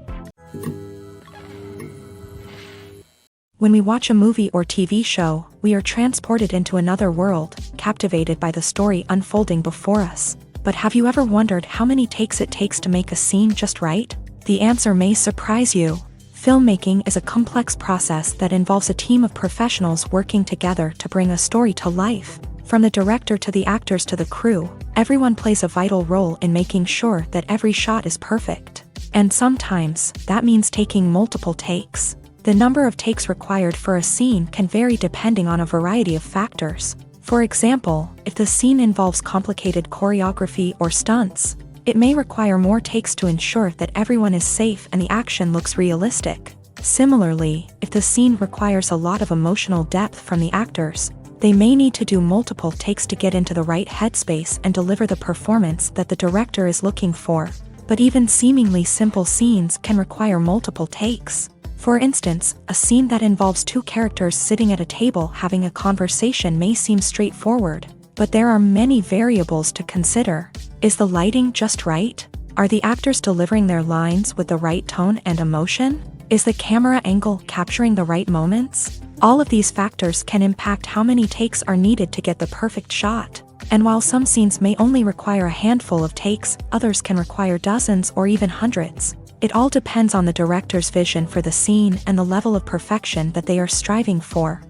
When we watch a movie or TV show, we are transported into another world, captivated by the story unfolding before us. But have you ever wondered how many takes it takes to make a scene just right? The answer may surprise you. Filmmaking is a complex process that involves a team of professionals working together to bring a story to life. From the director to the actors to the crew, everyone plays a vital role in making sure that every shot is perfect. And sometimes, that means taking multiple takes. The number of takes required for a scene can vary depending on a variety of factors. For example, if the scene involves complicated choreography or stunts, it may require more takes to ensure that everyone is safe and the action looks realistic. Similarly, if the scene requires a lot of emotional depth from the actors, they may need to do multiple takes to get into the right headspace and deliver the performance that the director is looking for. But even seemingly simple scenes can require multiple takes. For instance, a scene that involves two characters sitting at a table having a conversation may seem straightforward, but there are many variables to consider. Is the lighting just right? Are the actors delivering their lines with the right tone and emotion? Is the camera angle capturing the right moments? All of these factors can impact how many takes are needed to get the perfect shot. And while some scenes may only require a handful of takes, others can require dozens or even hundreds. It all depends on the director's vision for the scene and the level of perfection that they are striving for.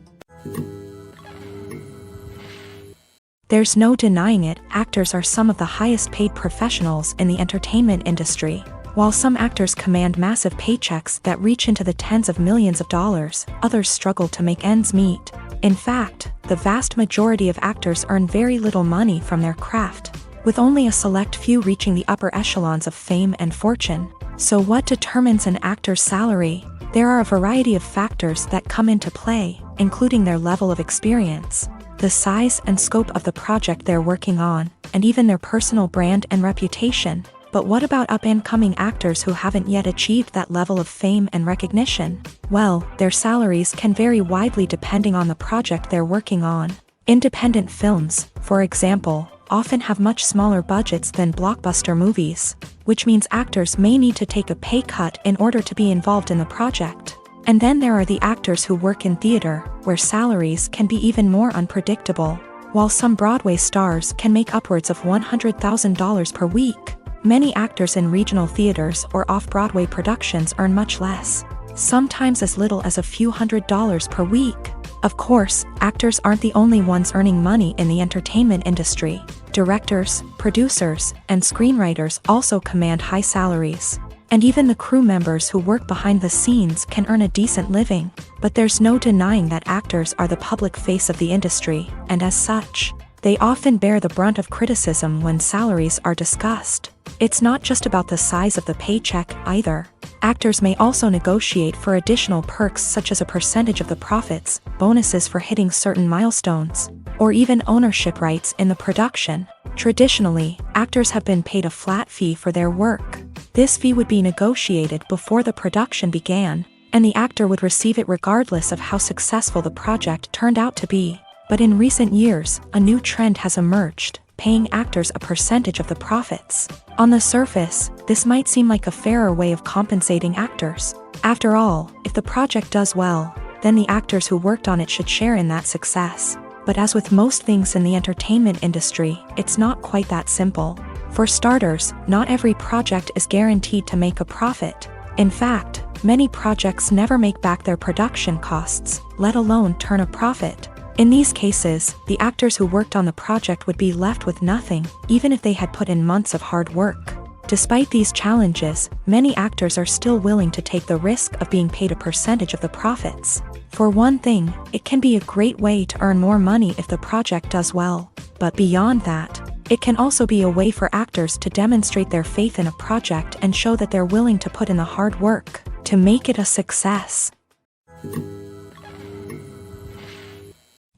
There's no denying it, actors are some of the highest paid professionals in the entertainment industry. While some actors command massive paychecks that reach into the tens of millions of dollars, others struggle to make ends meet. In fact, the vast majority of actors earn very little money from their craft, with only a select few reaching the upper echelons of fame and fortune. So what determines an actor's salary? There are a variety of factors that come into play, including their level of experience, the size and scope of the project they're working on, and even their personal brand and reputation. But what about up-and-coming actors who haven't yet achieved that level of fame and recognition? Well, their salaries can vary widely depending on the project they're working on. Independent films, for example, often have much smaller budgets than blockbuster movies, which means actors may need to take a pay cut in order to be involved in the project. And then there are the actors who work in theater, where salaries can be even more unpredictable. While some Broadway stars can make upwards of $100,000 per week, many actors in regional theaters or off-Broadway productions earn much less, sometimes as little as a few $100s per week. Of course, actors aren't the only ones earning money in the entertainment industry. Directors, producers, and screenwriters also command high salaries. And even the crew members who work behind the scenes can earn a decent living. But there's no denying that actors are the public face of the industry, and as such, they often bear the brunt of criticism when salaries are discussed. It's not just about the size of the paycheck, either. Actors may also negotiate for additional perks such as a percentage of the profits, bonuses for hitting certain milestones, or even ownership rights in the production. Traditionally, actors have been paid a flat fee for their work. This fee would be negotiated before the production began, and the actor would receive it regardless of how successful the project turned out to be. But in recent years, a new trend has emerged, paying actors a percentage of the profits. On the surface, this might seem like a fairer way of compensating actors. After all, if the project does well, then the actors who worked on it should share in that success. But as with most things in the entertainment industry, it's not quite that simple. For starters, not every project is guaranteed to make a profit. In fact, many projects never make back their production costs, let alone turn a profit. In these cases, the actors who worked on the project would be left with nothing, even if they had put in months of hard work. Despite these challenges, many actors are still willing to take the risk of being paid a percentage of the profits. For one thing, it can be a great way to earn more money if the project does well. But beyond that, it can also be a way for actors to demonstrate their faith in a project and show that they're willing to put in the hard work to make it a success.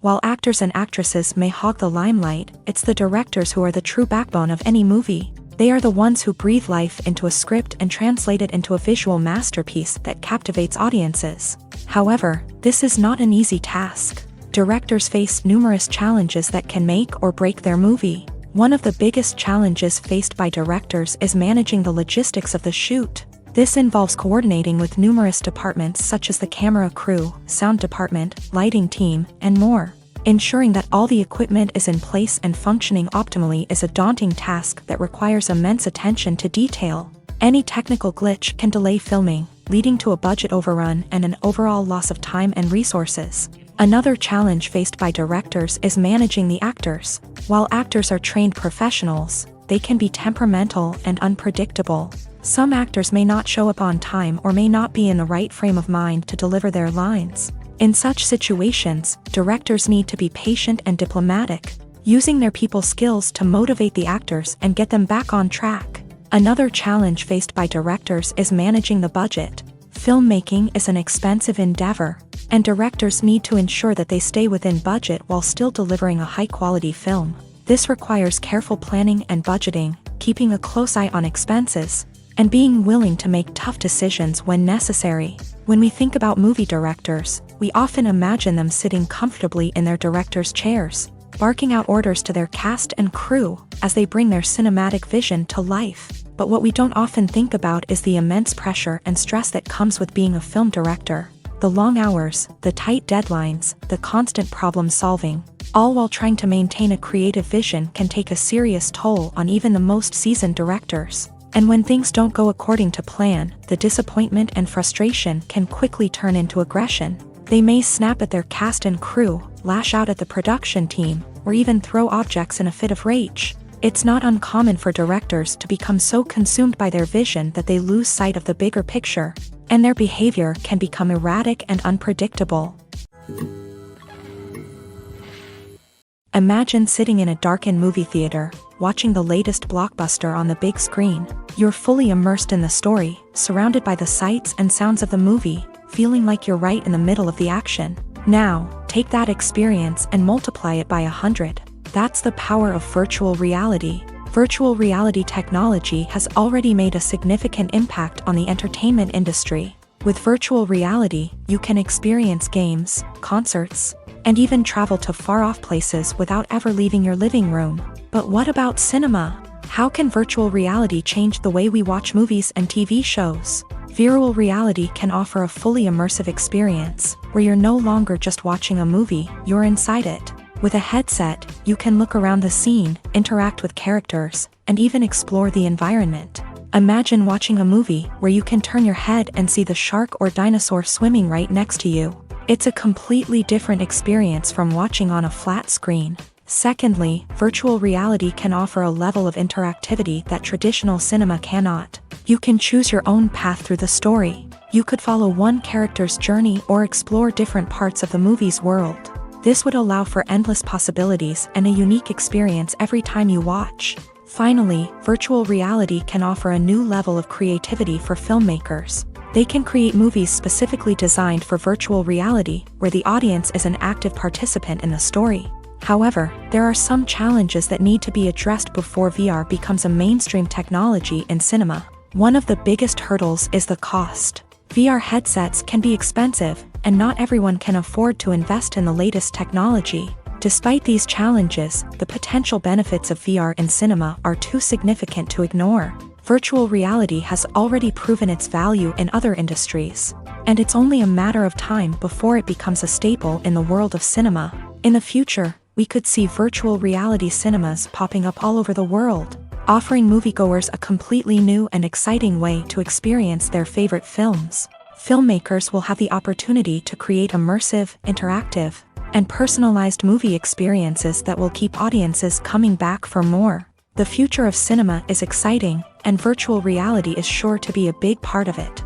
While actors and actresses may hog the limelight, it's the directors who are the true backbone of any movie. They are the ones who breathe life into a script and translate it into a visual masterpiece that captivates audiences. However, this is not an easy task. Directors face numerous challenges that can make or break their movie. One of the biggest challenges faced by directors is managing the logistics of the shoot. This involves coordinating with numerous departments such as the camera crew, sound department, lighting team, and more. Ensuring that all the equipment is in place and functioning optimally is a daunting task that requires immense attention to detail. Any technical glitch can delay filming, leading to a budget overrun and an overall loss of time and resources. Another challenge faced by directors is managing the actors. While actors are trained professionals, they can be temperamental and unpredictable. Some actors may not show up on time or may not be in the right frame of mind to deliver their lines. In such situations, directors need to be patient and diplomatic, using their people skills to motivate the actors and get them back on track. Another challenge faced by directors is managing the budget. Filmmaking is an expensive endeavor, and directors need to ensure that they stay within budget while still delivering a high-quality film. This requires careful planning and budgeting, keeping a close eye on expenses, and being willing to make tough decisions when necessary. When we think about movie directors, we often imagine them sitting comfortably in their director's chairs, barking out orders to their cast and crew as they bring their cinematic vision to life. But what we don't often think about is the immense pressure and stress that comes with being a film director. The long hours, the tight deadlines, the constant problem solving, all while trying to maintain a creative vision can take a serious toll on even the most seasoned directors. And when things don't go according to plan, the disappointment and frustration can quickly turn into aggression. They may snap at their cast and crew, lash out at the production team, or even throw objects in a fit of rage. It's not uncommon for directors to become so consumed by their vision that they lose sight of the bigger picture, and their behavior can become erratic and unpredictable. Imagine sitting in a darkened movie theater, watching the latest blockbuster on the big screen. You're fully immersed in the story, surrounded by the sights and sounds of the movie, feeling like you're right in the middle of the action. Now, take that experience and multiply it by 100. That's the power of virtual reality. Virtual reality technology has already made a significant impact on the entertainment industry. With virtual reality, you can experience games, concerts, and even travel to far-off places without ever leaving your living room. But what about cinema? How can virtual reality change the way we watch movies and TV shows? Virtual reality can offer a fully immersive experience, where you're no longer just watching a movie, you're inside it. With a headset, you can look around the scene, interact with characters, and even explore the environment. Imagine watching a movie where you can turn your head and see the shark or dinosaur swimming right next to you. It's a completely different experience from watching on a flat screen. Secondly, virtual reality can offer a level of interactivity that traditional cinema cannot. You can choose your own path through the story. You could follow one character's journey or explore different parts of the movie's world. This would allow for endless possibilities and a unique experience every time you watch. Finally, virtual reality can offer a new level of creativity for filmmakers. They can create movies specifically designed for virtual reality, where the audience is an active participant in the story. However, there are some challenges that need to be addressed before VR becomes a mainstream technology in cinema. One of the biggest hurdles is the cost. VR headsets can be expensive, and not everyone can afford to invest in the latest technology. Despite these challenges, the potential benefits of VR in cinema are too significant to ignore. Virtual reality has already proven its value in other industries, and it's only a matter of time before it becomes a staple in the world of cinema. In the future, we could see virtual reality cinemas popping up all over the world, offering moviegoers a completely new and exciting way to experience their favorite films. Filmmakers will have the opportunity to create immersive, interactive, and personalized movie experiences that will keep audiences coming back for more. The future of cinema is exciting, and virtual reality is sure to be a big part of it.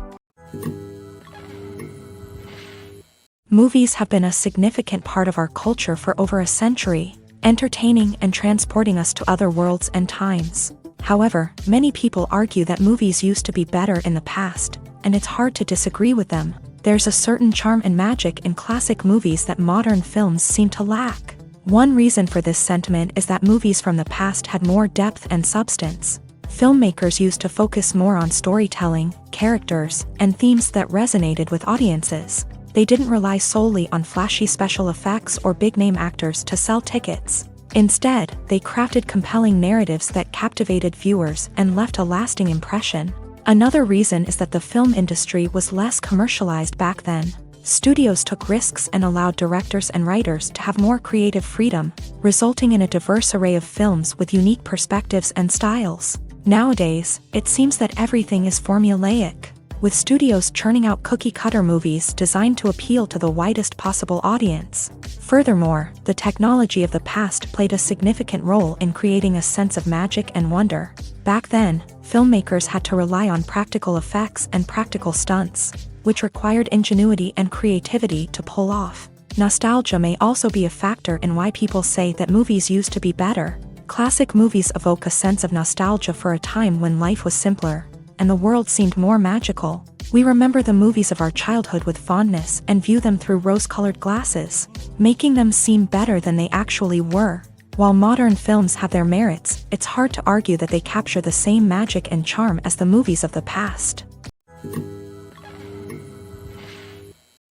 Movies have been a significant part of our culture for over a century, entertaining and transporting us to other worlds and times. However, many people argue that movies used to be better in the past, and it's hard to disagree with them. There's a certain charm and magic in classic movies that modern films seem to lack. One reason for this sentiment is that movies from the past had more depth and substance. Filmmakers used to focus more on storytelling, characters, and themes that resonated with audiences. They didn't rely solely on flashy special effects or big-name actors to sell tickets. Instead, they crafted compelling narratives that captivated viewers and left a lasting impression. Another reason is that the film industry was less commercialized back then. Studios took risks and allowed directors and writers to have more creative freedom, resulting in a diverse array of films with unique perspectives and styles. Nowadays, it seems that everything is formulaic, with studios churning out cookie-cutter movies designed to appeal to the widest possible audience. Furthermore, the technology of the past played a significant role in creating a sense of magic and wonder. Back then, filmmakers had to rely on practical effects and practical stunts, which required ingenuity and creativity to pull off. Nostalgia may also be a factor in why people say that movies used to be better. Classic movies evoke a sense of nostalgia for a time when life was simpler, and the world seemed more magical. We remember the movies of our childhood with fondness and view them through rose-colored glasses, making them seem better than they actually were. While modern films have their merits, it's hard to argue that they capture the same magic and charm as the movies of the past.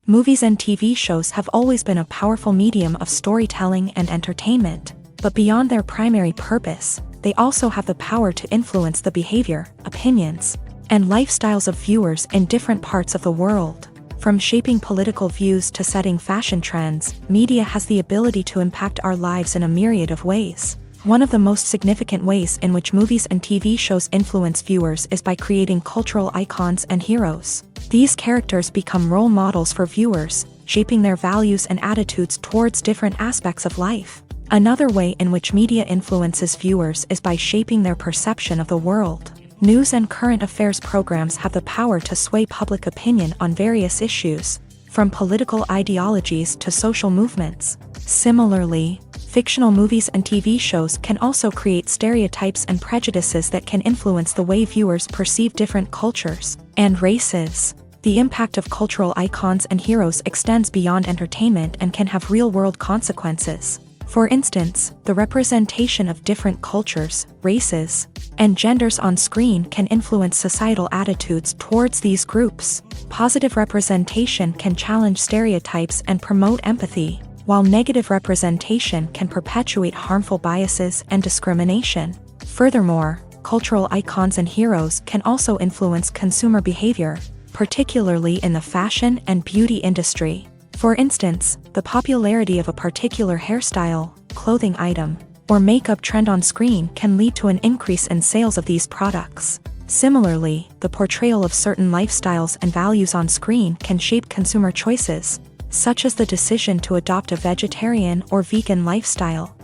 Movies and TV shows have always been a powerful medium of storytelling and entertainment, but beyond their primary purpose, they also have the power to influence the behavior, opinions, and lifestyles of viewers in different parts of the world. From shaping political views to setting fashion trends, media has the ability to impact our lives in a myriad of ways. One of the most significant ways in which movies and TV shows influence viewers is by creating cultural icons and heroes. These characters become role models for viewers, shaping their values and attitudes towards different aspects of life. Another way in which media influences viewers is by shaping their perception of the world. News and current affairs programs have the power to sway public opinion on various issues, from political ideologies to social movements. Similarly, fictional movies and TV shows can also create stereotypes and prejudices that can influence the way viewers perceive different cultures and races. The impact of cultural icons and heroes extends beyond entertainment and can have real-world consequences. For instance, the representation of different cultures, races, and genders on screen can influence societal attitudes towards these groups. Positive representation can challenge stereotypes and promote empathy, while negative representation can perpetuate harmful biases and discrimination. Furthermore, cultural icons and heroes can also influence consumer behavior, particularly in the fashion and beauty industry. For instance, the popularity of a particular hairstyle, clothing item, or makeup trend on screen can lead to an increase in sales of these products. Similarly, the portrayal of certain lifestyles and values on screen can shape consumer choices, such as the decision to adopt a vegetarian or vegan lifestyle.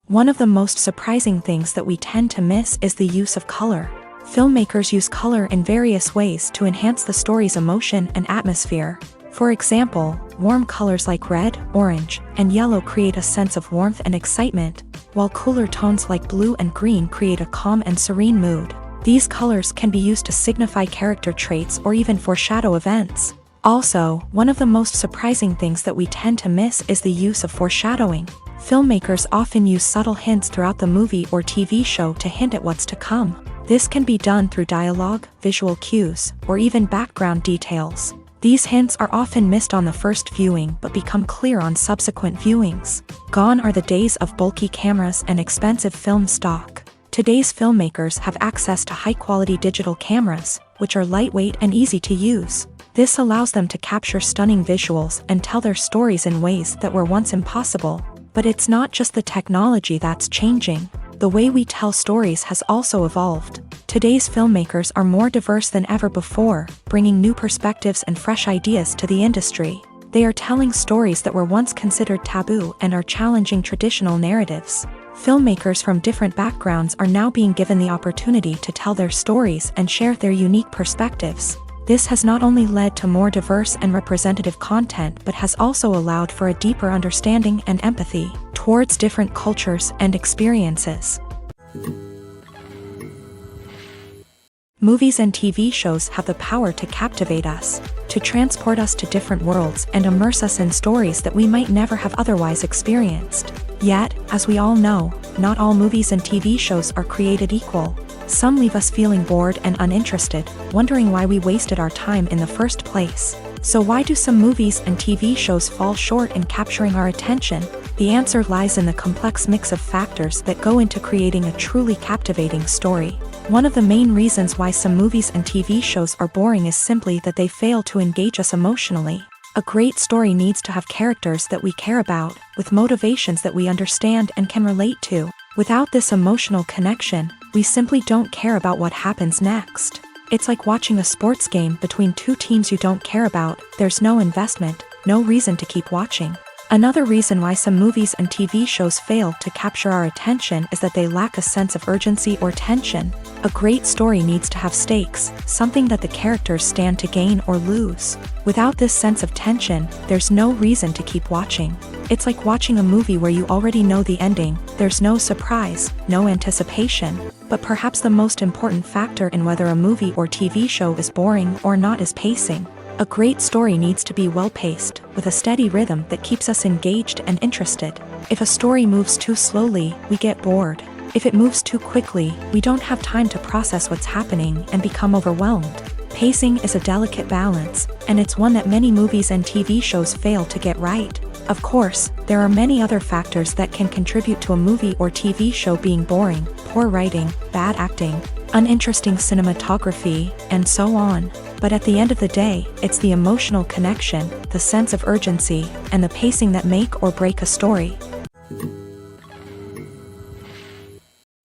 One of the most surprising things that we tend to miss is the use of color. Filmmakers use color in various ways to enhance the story's emotion and atmosphere. For example, warm colors like red, orange, and yellow create a sense of warmth and excitement, while cooler tones like blue and green create a calm and serene mood. These colors can be used to signify character traits or even foreshadow events. Also, one of the most surprising things that we tend to miss is the use of foreshadowing. Filmmakers often use subtle hints throughout the movie or TV show to hint at what's to come. This can be done through dialogue, visual cues, or even background details. These hints are often missed on the first viewing but become clear on subsequent viewings. Gone are the days of bulky cameras and expensive film stock. Today's filmmakers have access to high-quality digital cameras, which are lightweight and easy to use. This allows them to capture stunning visuals and tell their stories in ways that were once impossible. But it's not just the technology that's changing. The way we tell stories has also evolved. Today's filmmakers are more diverse than ever before, bringing new perspectives and fresh ideas to the industry. They are telling stories that were once considered taboo and are challenging traditional narratives. Filmmakers from different backgrounds are now being given the opportunity to tell their stories and share their unique perspectives. This has not only led to more diverse and representative content but has also allowed for a deeper understanding and empathy towards different cultures and experiences. Movies and TV shows have the power to captivate us, to transport us to different worlds and immerse us in stories that we might never have otherwise experienced. Yet, as we all know, not all movies and TV shows are created equal. Some leave us feeling bored and uninterested, wondering why we wasted our time in the first place. So why do some movies and TV shows fall short in capturing our attention? The answer lies in the complex mix of factors that go into creating a truly captivating story. One of the main reasons why some movies and TV shows are boring is simply that they fail to engage us emotionally. A great story needs to have characters that we care about, with motivations that we understand and can relate to. Without this emotional connection, we simply don't care about what happens next. It's like watching a sports game between two teams you don't care about. There's no investment, no reason to keep watching. Another reason why some movies and TV shows fail to capture our attention is that they lack a sense of urgency or tension. A great story needs to have stakes, something that the characters stand to gain or lose. Without this sense of tension, there's no reason to keep watching. It's like watching a movie where you already know the ending. There's no surprise, no anticipation. But perhaps the most important factor in whether a movie or TV show is boring or not is pacing. A great story needs to be well-paced, with a steady rhythm that keeps us engaged and interested. If a story moves too slowly, we get bored. If it moves too quickly, we don't have time to process what's happening and become overwhelmed. Pacing is a delicate balance, and it's one that many movies and TV shows fail to get right. Of course, there are many other factors that can contribute to a movie or TV show being boring: poor writing, bad acting, uninteresting cinematography, and so on. But at the end of the day, it's the emotional connection, the sense of urgency, and the pacing that make or break a story.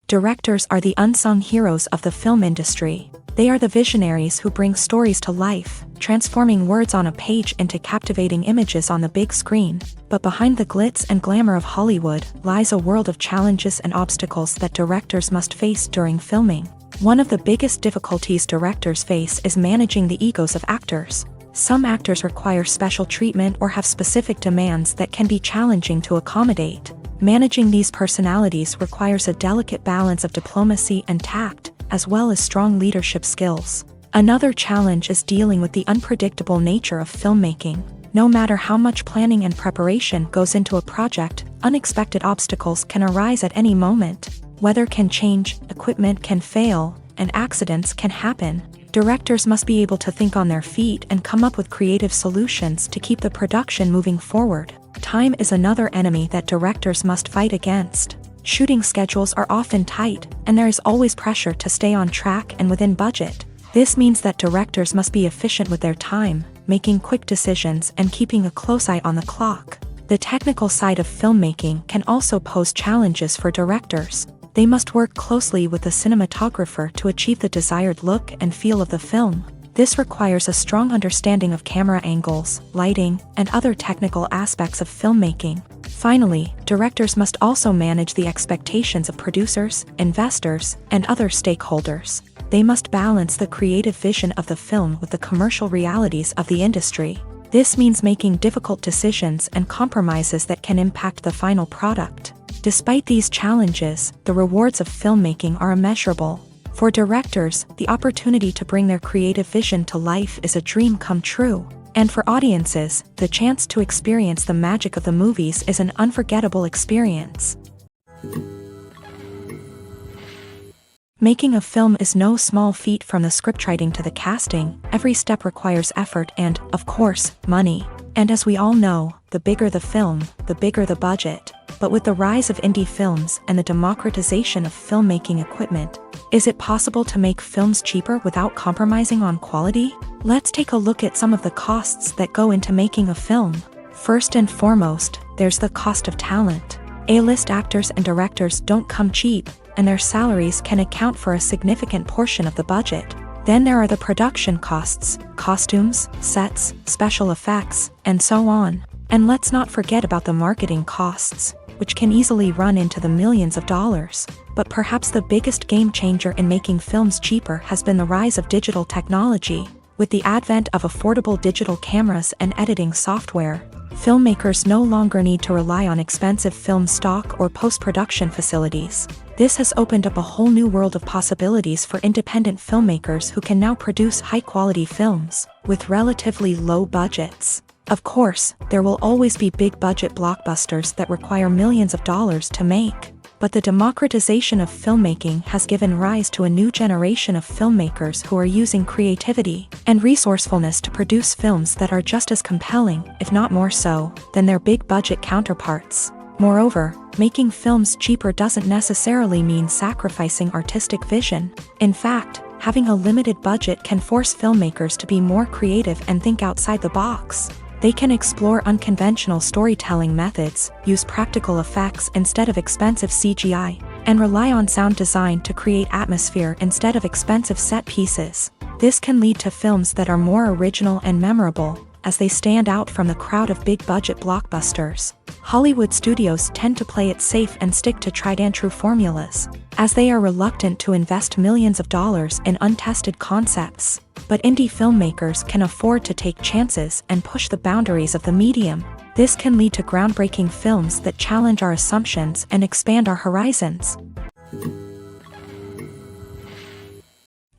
Directors are the unsung heroes of the film industry. They are the visionaries who bring stories to life, transforming words on a page into captivating images on the big screen. But behind the glitz and glamour of Hollywood lies a world of challenges and obstacles that directors must face during filming. One of the biggest difficulties directors face is managing the egos of actors. Some actors require special treatment or have specific demands that can be challenging to accommodate. Managing these personalities requires a delicate balance of diplomacy and tact, as well as strong leadership skills. Another challenge is dealing with the unpredictable nature of filmmaking. No matter how much planning and preparation goes into a project, unexpected obstacles can arise at any moment. Weather can change, equipment can fail, and accidents can happen. Directors must be able to think on their feet and come up with creative solutions to keep the production moving forward. Time is another enemy that directors must fight against. Shooting schedules are often tight, and there is always pressure to stay on track and within budget. This means that directors must be efficient with their time, making quick decisions and keeping a close eye on the clock. The technical side of filmmaking can also pose challenges for directors. They must work closely with the cinematographer to achieve the desired look and feel of the film. This requires a strong understanding of camera angles, lighting, and other technical aspects of filmmaking. Finally, directors must also manage the expectations of producers, investors, and other stakeholders. They must balance the creative vision of the film with the commercial realities of the industry. This means making difficult decisions and compromises that can impact the final product. Despite these challenges, the rewards of filmmaking are immeasurable. For directors, the opportunity to bring their creative vision to life is a dream come true. And for audiences, the chance to experience the magic of the movies is an unforgettable experience. Making a film is no small feat. From the scriptwriting to the casting, every step requires effort and, of course, money. And as we all know, the bigger the film, the bigger the budget. But with the rise of indie films and the democratization of filmmaking equipment, is it possible to make films cheaper without compromising on quality? Let's take a look at some of the costs that go into making a film. First and foremost, there's the cost of talent. A-list actors and directors don't come cheap, and their salaries can account for a significant portion of the budget. Then there are the production costs, costumes, sets, special effects, and so on. And let's not forget about the marketing costs, which can easily run into the millions of dollars. But perhaps the biggest game changer in making films cheaper has been the rise of digital technology. With the advent of affordable digital cameras and editing software, filmmakers no longer need to rely on expensive film stock or post-production facilities. This has opened up a whole new world of possibilities for independent filmmakers who can now produce high-quality films with relatively low budgets. Of course, there will always be big-budget blockbusters that require millions of dollars to make. But the democratization of filmmaking has given rise to a new generation of filmmakers who are using creativity and resourcefulness to produce films that are just as compelling, if not more so, than their big-budget counterparts. Moreover, making films cheaper doesn't necessarily mean sacrificing artistic vision. In fact, having a limited budget can force filmmakers to be more creative and think outside the box. They can explore unconventional storytelling methods, use practical effects instead of expensive CGI, and rely on sound design to create atmosphere instead of expensive set pieces. This can lead to films that are more original and memorable, as they stand out from the crowd of big-budget blockbusters. Hollywood studios tend to play it safe and stick to tried-and-true formulas, as they are reluctant to invest millions of dollars in untested concepts. But indie filmmakers can afford to take chances and push the boundaries of the medium. This can lead to groundbreaking films that challenge our assumptions and expand our horizons.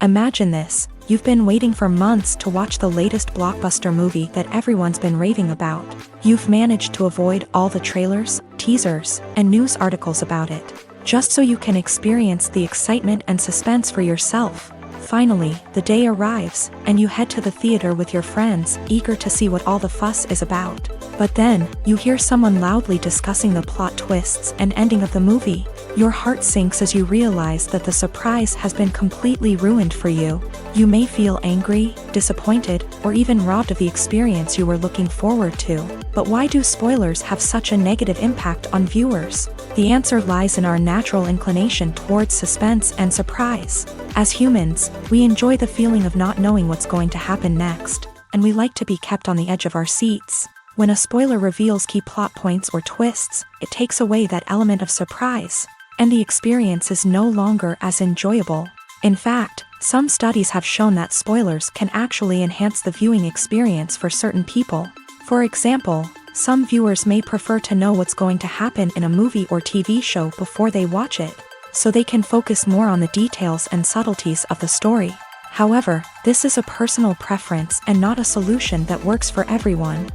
Imagine this. You've been waiting for months to watch the latest blockbuster movie that everyone's been raving about. You've managed to avoid all the trailers, teasers, and news articles about it, just so you can experience the excitement and suspense for yourself. Finally, the day arrives, and you head to the theater with your friends, eager to see what all the fuss is about. But then, you hear someone loudly discussing the plot twists and ending of the movie. Your heart sinks as you realize that the surprise has been completely ruined for you. You may feel angry, disappointed, or even robbed of the experience you were looking forward to. But why do spoilers have such a negative impact on viewers? The answer lies in our natural inclination towards suspense and surprise. As humans, we enjoy the feeling of not knowing what's going to happen next, and we like to be kept on the edge of our seats. When a spoiler reveals key plot points or twists, it takes away that element of surprise, and the experience is no longer as enjoyable. In fact, some studies have shown that spoilers can actually enhance the viewing experience for certain people. For example, some viewers may prefer to know what's going to happen in a movie or TV show before they watch it, so they can focus more on the details and subtleties of the story. However, this is a personal preference and not a solution that works for everyone.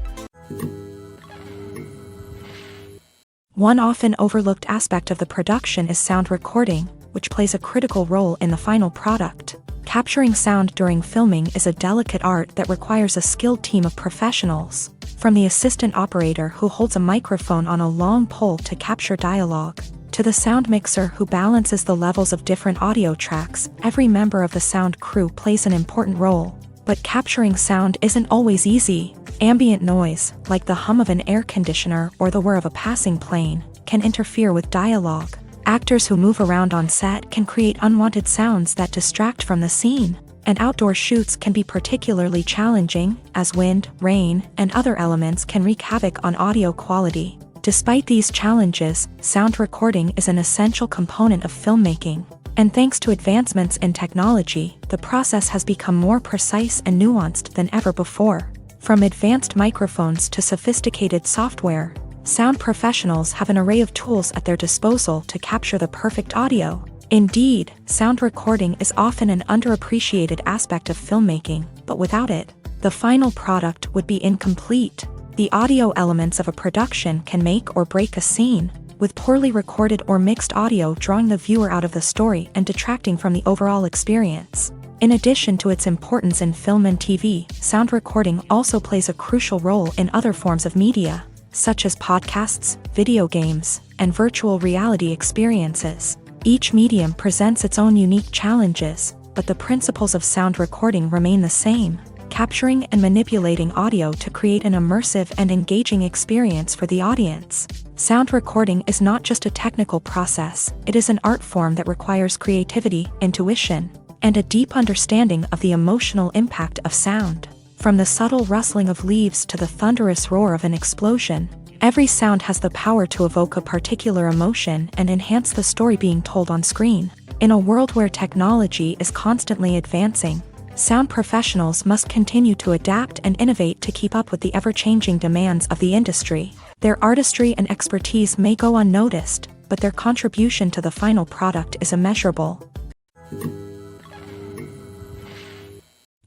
One often overlooked aspect of the production is sound recording, which plays a critical role in the final product. Capturing sound during filming is a delicate art that requires a skilled team of professionals, from the assistant operator who holds a microphone on a long pole to capture dialogue, to the sound mixer who balances the levels of different audio tracks. Every member of the sound crew plays an important role. But capturing sound isn't always easy. Ambient noise, like the hum of an air conditioner or the whir of a passing plane, can interfere with dialogue. Actors who move around on set can create unwanted sounds that distract from the scene. And outdoor shoots can be particularly challenging, as wind, rain, and other elements can wreak havoc on audio quality. Despite these challenges, sound recording is an essential component of filmmaking. And thanks to advancements in technology, the process has become more precise and nuanced than ever before. From advanced microphones to sophisticated software, sound professionals have an array of tools at their disposal to capture the perfect audio. Indeed, sound recording is often an underappreciated aspect of filmmaking, but without it, the final product would be incomplete. The audio elements of a production can make or break a scene, with poorly recorded or mixed audio drawing the viewer out of the story and detracting from the overall experience. In addition to its importance in film and TV, sound recording also plays a crucial role in other forms of media, such as podcasts, video games, and virtual reality experiences. Each medium presents its own unique challenges, but the principles of sound recording remain the same: capturing and manipulating audio to create an immersive and engaging experience for the audience. Sound recording is not just a technical process, it is an art form that requires creativity, intuition, and a deep understanding of the emotional impact of sound. From the subtle rustling of leaves to the thunderous roar of an explosion, every sound has the power to evoke a particular emotion and enhance the story being told on screen. In a world where technology is constantly advancing, sound professionals must continue to adapt and innovate to keep up with the ever-changing demands of the industry. Their artistry and expertise may go unnoticed, but their contribution to the final product is immeasurable.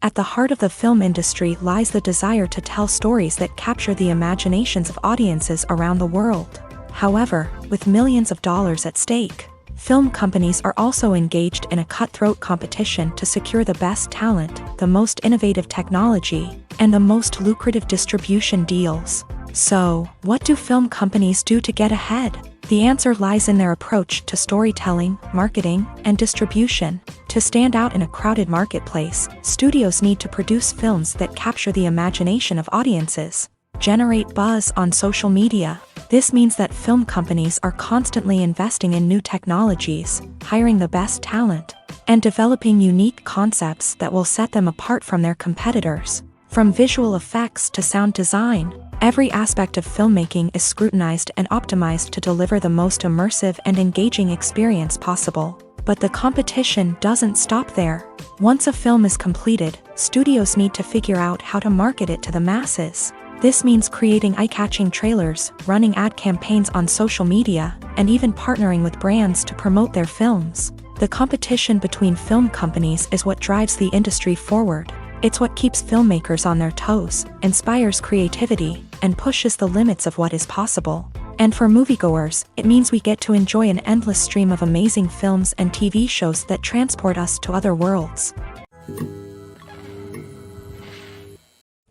At the heart of the film industry lies the desire to tell stories that capture the imaginations of audiences around the world. However, with millions of dollars at stake, film companies are also engaged in a cutthroat competition to secure the best talent, the most innovative technology, and the most lucrative distribution deals. So, what do film companies do to get ahead? The answer lies in their approach to storytelling, marketing, and distribution. To stand out in a crowded marketplace, studios need to produce films that capture the imagination of audiences, generate buzz on social media. This means that film companies are constantly investing in new technologies, hiring the best talent, and developing unique concepts that will set them apart from their competitors. From visual effects to sound design, every aspect of filmmaking is scrutinized and optimized to deliver the most immersive and engaging experience possible. But the competition doesn't stop there. Once a film is completed, studios need to figure out how to market it to the masses. This means creating eye-catching trailers, running ad campaigns on social media, and even partnering with brands to promote their films. The competition between film companies is what drives the industry forward. It's what keeps filmmakers on their toes, inspires creativity, and pushes the limits of what is possible. And for moviegoers, it means we get to enjoy an endless stream of amazing films and TV shows that transport us to other worlds.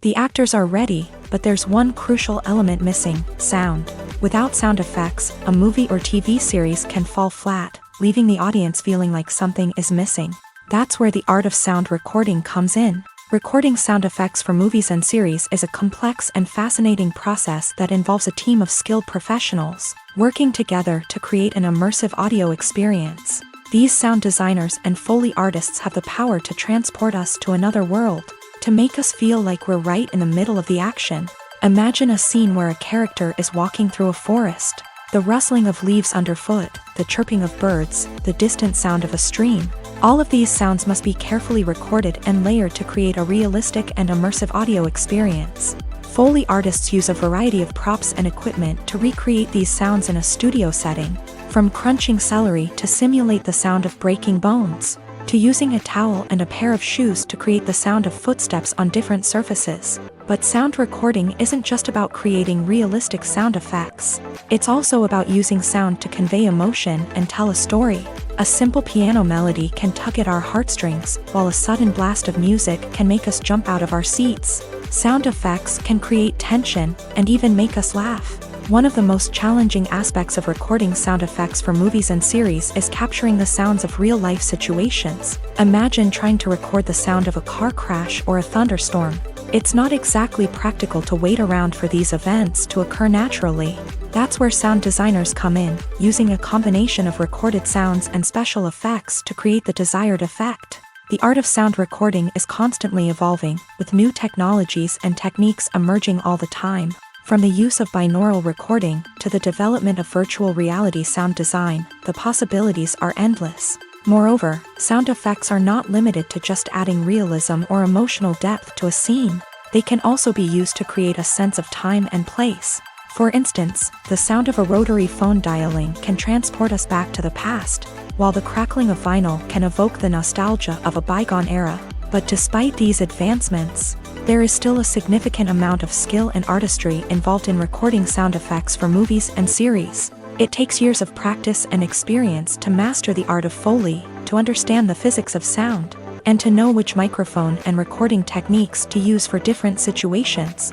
The actors are ready, but there's one crucial element missing: sound. Without sound effects, a movie or TV series can fall flat, leaving the audience feeling like something is missing. That's where the art of sound recording comes in. Recording sound effects for movies and series is a complex and fascinating process that involves a team of skilled professionals working together to create an immersive audio experience. These sound designers and Foley artists have the power to transport us to another world, to make us feel like we're right in the middle of the action. Imagine a scene where a character is walking through a forest. The rustling of leaves underfoot, the chirping of birds, the distant sound of a stream. All of these sounds must be carefully recorded and layered to create a realistic and immersive audio experience. Foley artists use a variety of props and equipment to recreate these sounds in a studio setting, from crunching celery to simulate the sound of breaking bones, to using a towel and a pair of shoes to create the sound of footsteps on different surfaces. But sound recording isn't just about creating realistic sound effects. It's also about using sound to convey emotion and tell a story. A simple piano melody can tug at our heartstrings, while a sudden blast of music can make us jump out of our seats. Sound effects can create tension and even make us laugh. One of the most challenging aspects of recording sound effects for movies and series is capturing the sounds of real-life situations. Imagine trying to record the sound of a car crash or a thunderstorm. It's not exactly practical to wait around for these events to occur naturally. That's where sound designers come in, using a combination of recorded sounds and special effects to create the desired effect. The art of sound recording is constantly evolving, with new technologies and techniques emerging all the time. From the use of binaural recording to the development of virtual reality sound design, the possibilities are endless. Moreover, sound effects are not limited to just adding realism or emotional depth to a scene. They can also be used to create a sense of time and place. For instance, the sound of a rotary phone dialing can transport us back to the past, while the crackling of vinyl can evoke the nostalgia of a bygone era. But despite these advancements, there is still a significant amount of skill and artistry involved in recording sound effects for movies and series. It takes years of practice and experience to master the art of Foley, to understand the physics of sound, and to know which microphone and recording techniques to use for different situations.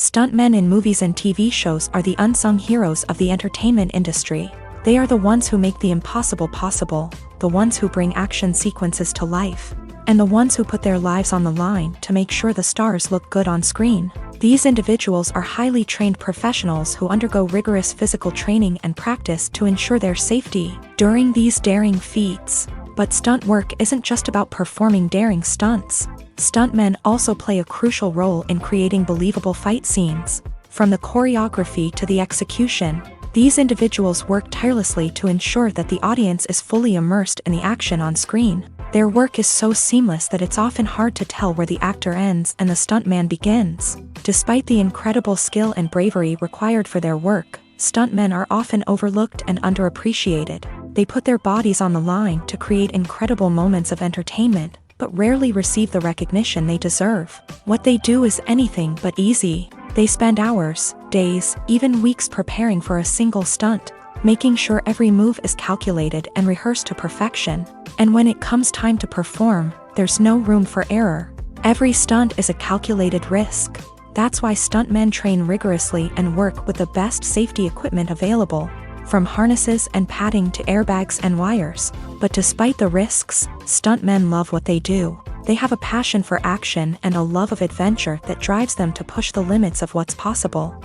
Stuntmen in movies and TV shows are the unsung heroes of the entertainment industry. They are the ones who make the impossible possible, the ones who bring action sequences to life, and the ones who put their lives on the line to make sure the stars look good on screen. These individuals are highly trained professionals who undergo rigorous physical training and practice to ensure their safety during these daring feats. But stunt work isn't just about performing daring stunts. Stuntmen also play a crucial role in creating believable fight scenes. From the choreography to the execution, these individuals work tirelessly to ensure that the audience is fully immersed in the action on screen. Their work is so seamless that it's often hard to tell where the actor ends and the stuntman begins. Despite the incredible skill and bravery required for their work, stuntmen are often overlooked and underappreciated. They put their bodies on the line to create incredible moments of entertainment, but rarely receive the recognition they deserve. What they do is anything but easy. They spend hours, days, even weeks preparing for a single stunt, making sure every move is calculated and rehearsed to perfection. And when it comes time to perform, there's no room for error. Every stunt is a calculated risk. That's why stuntmen train rigorously and work with the best safety equipment available, from harnesses and padding to airbags and wires. But despite the risks, stuntmen love what they do. They have a passion for action and a love of adventure that drives them to push the limits of what's possible.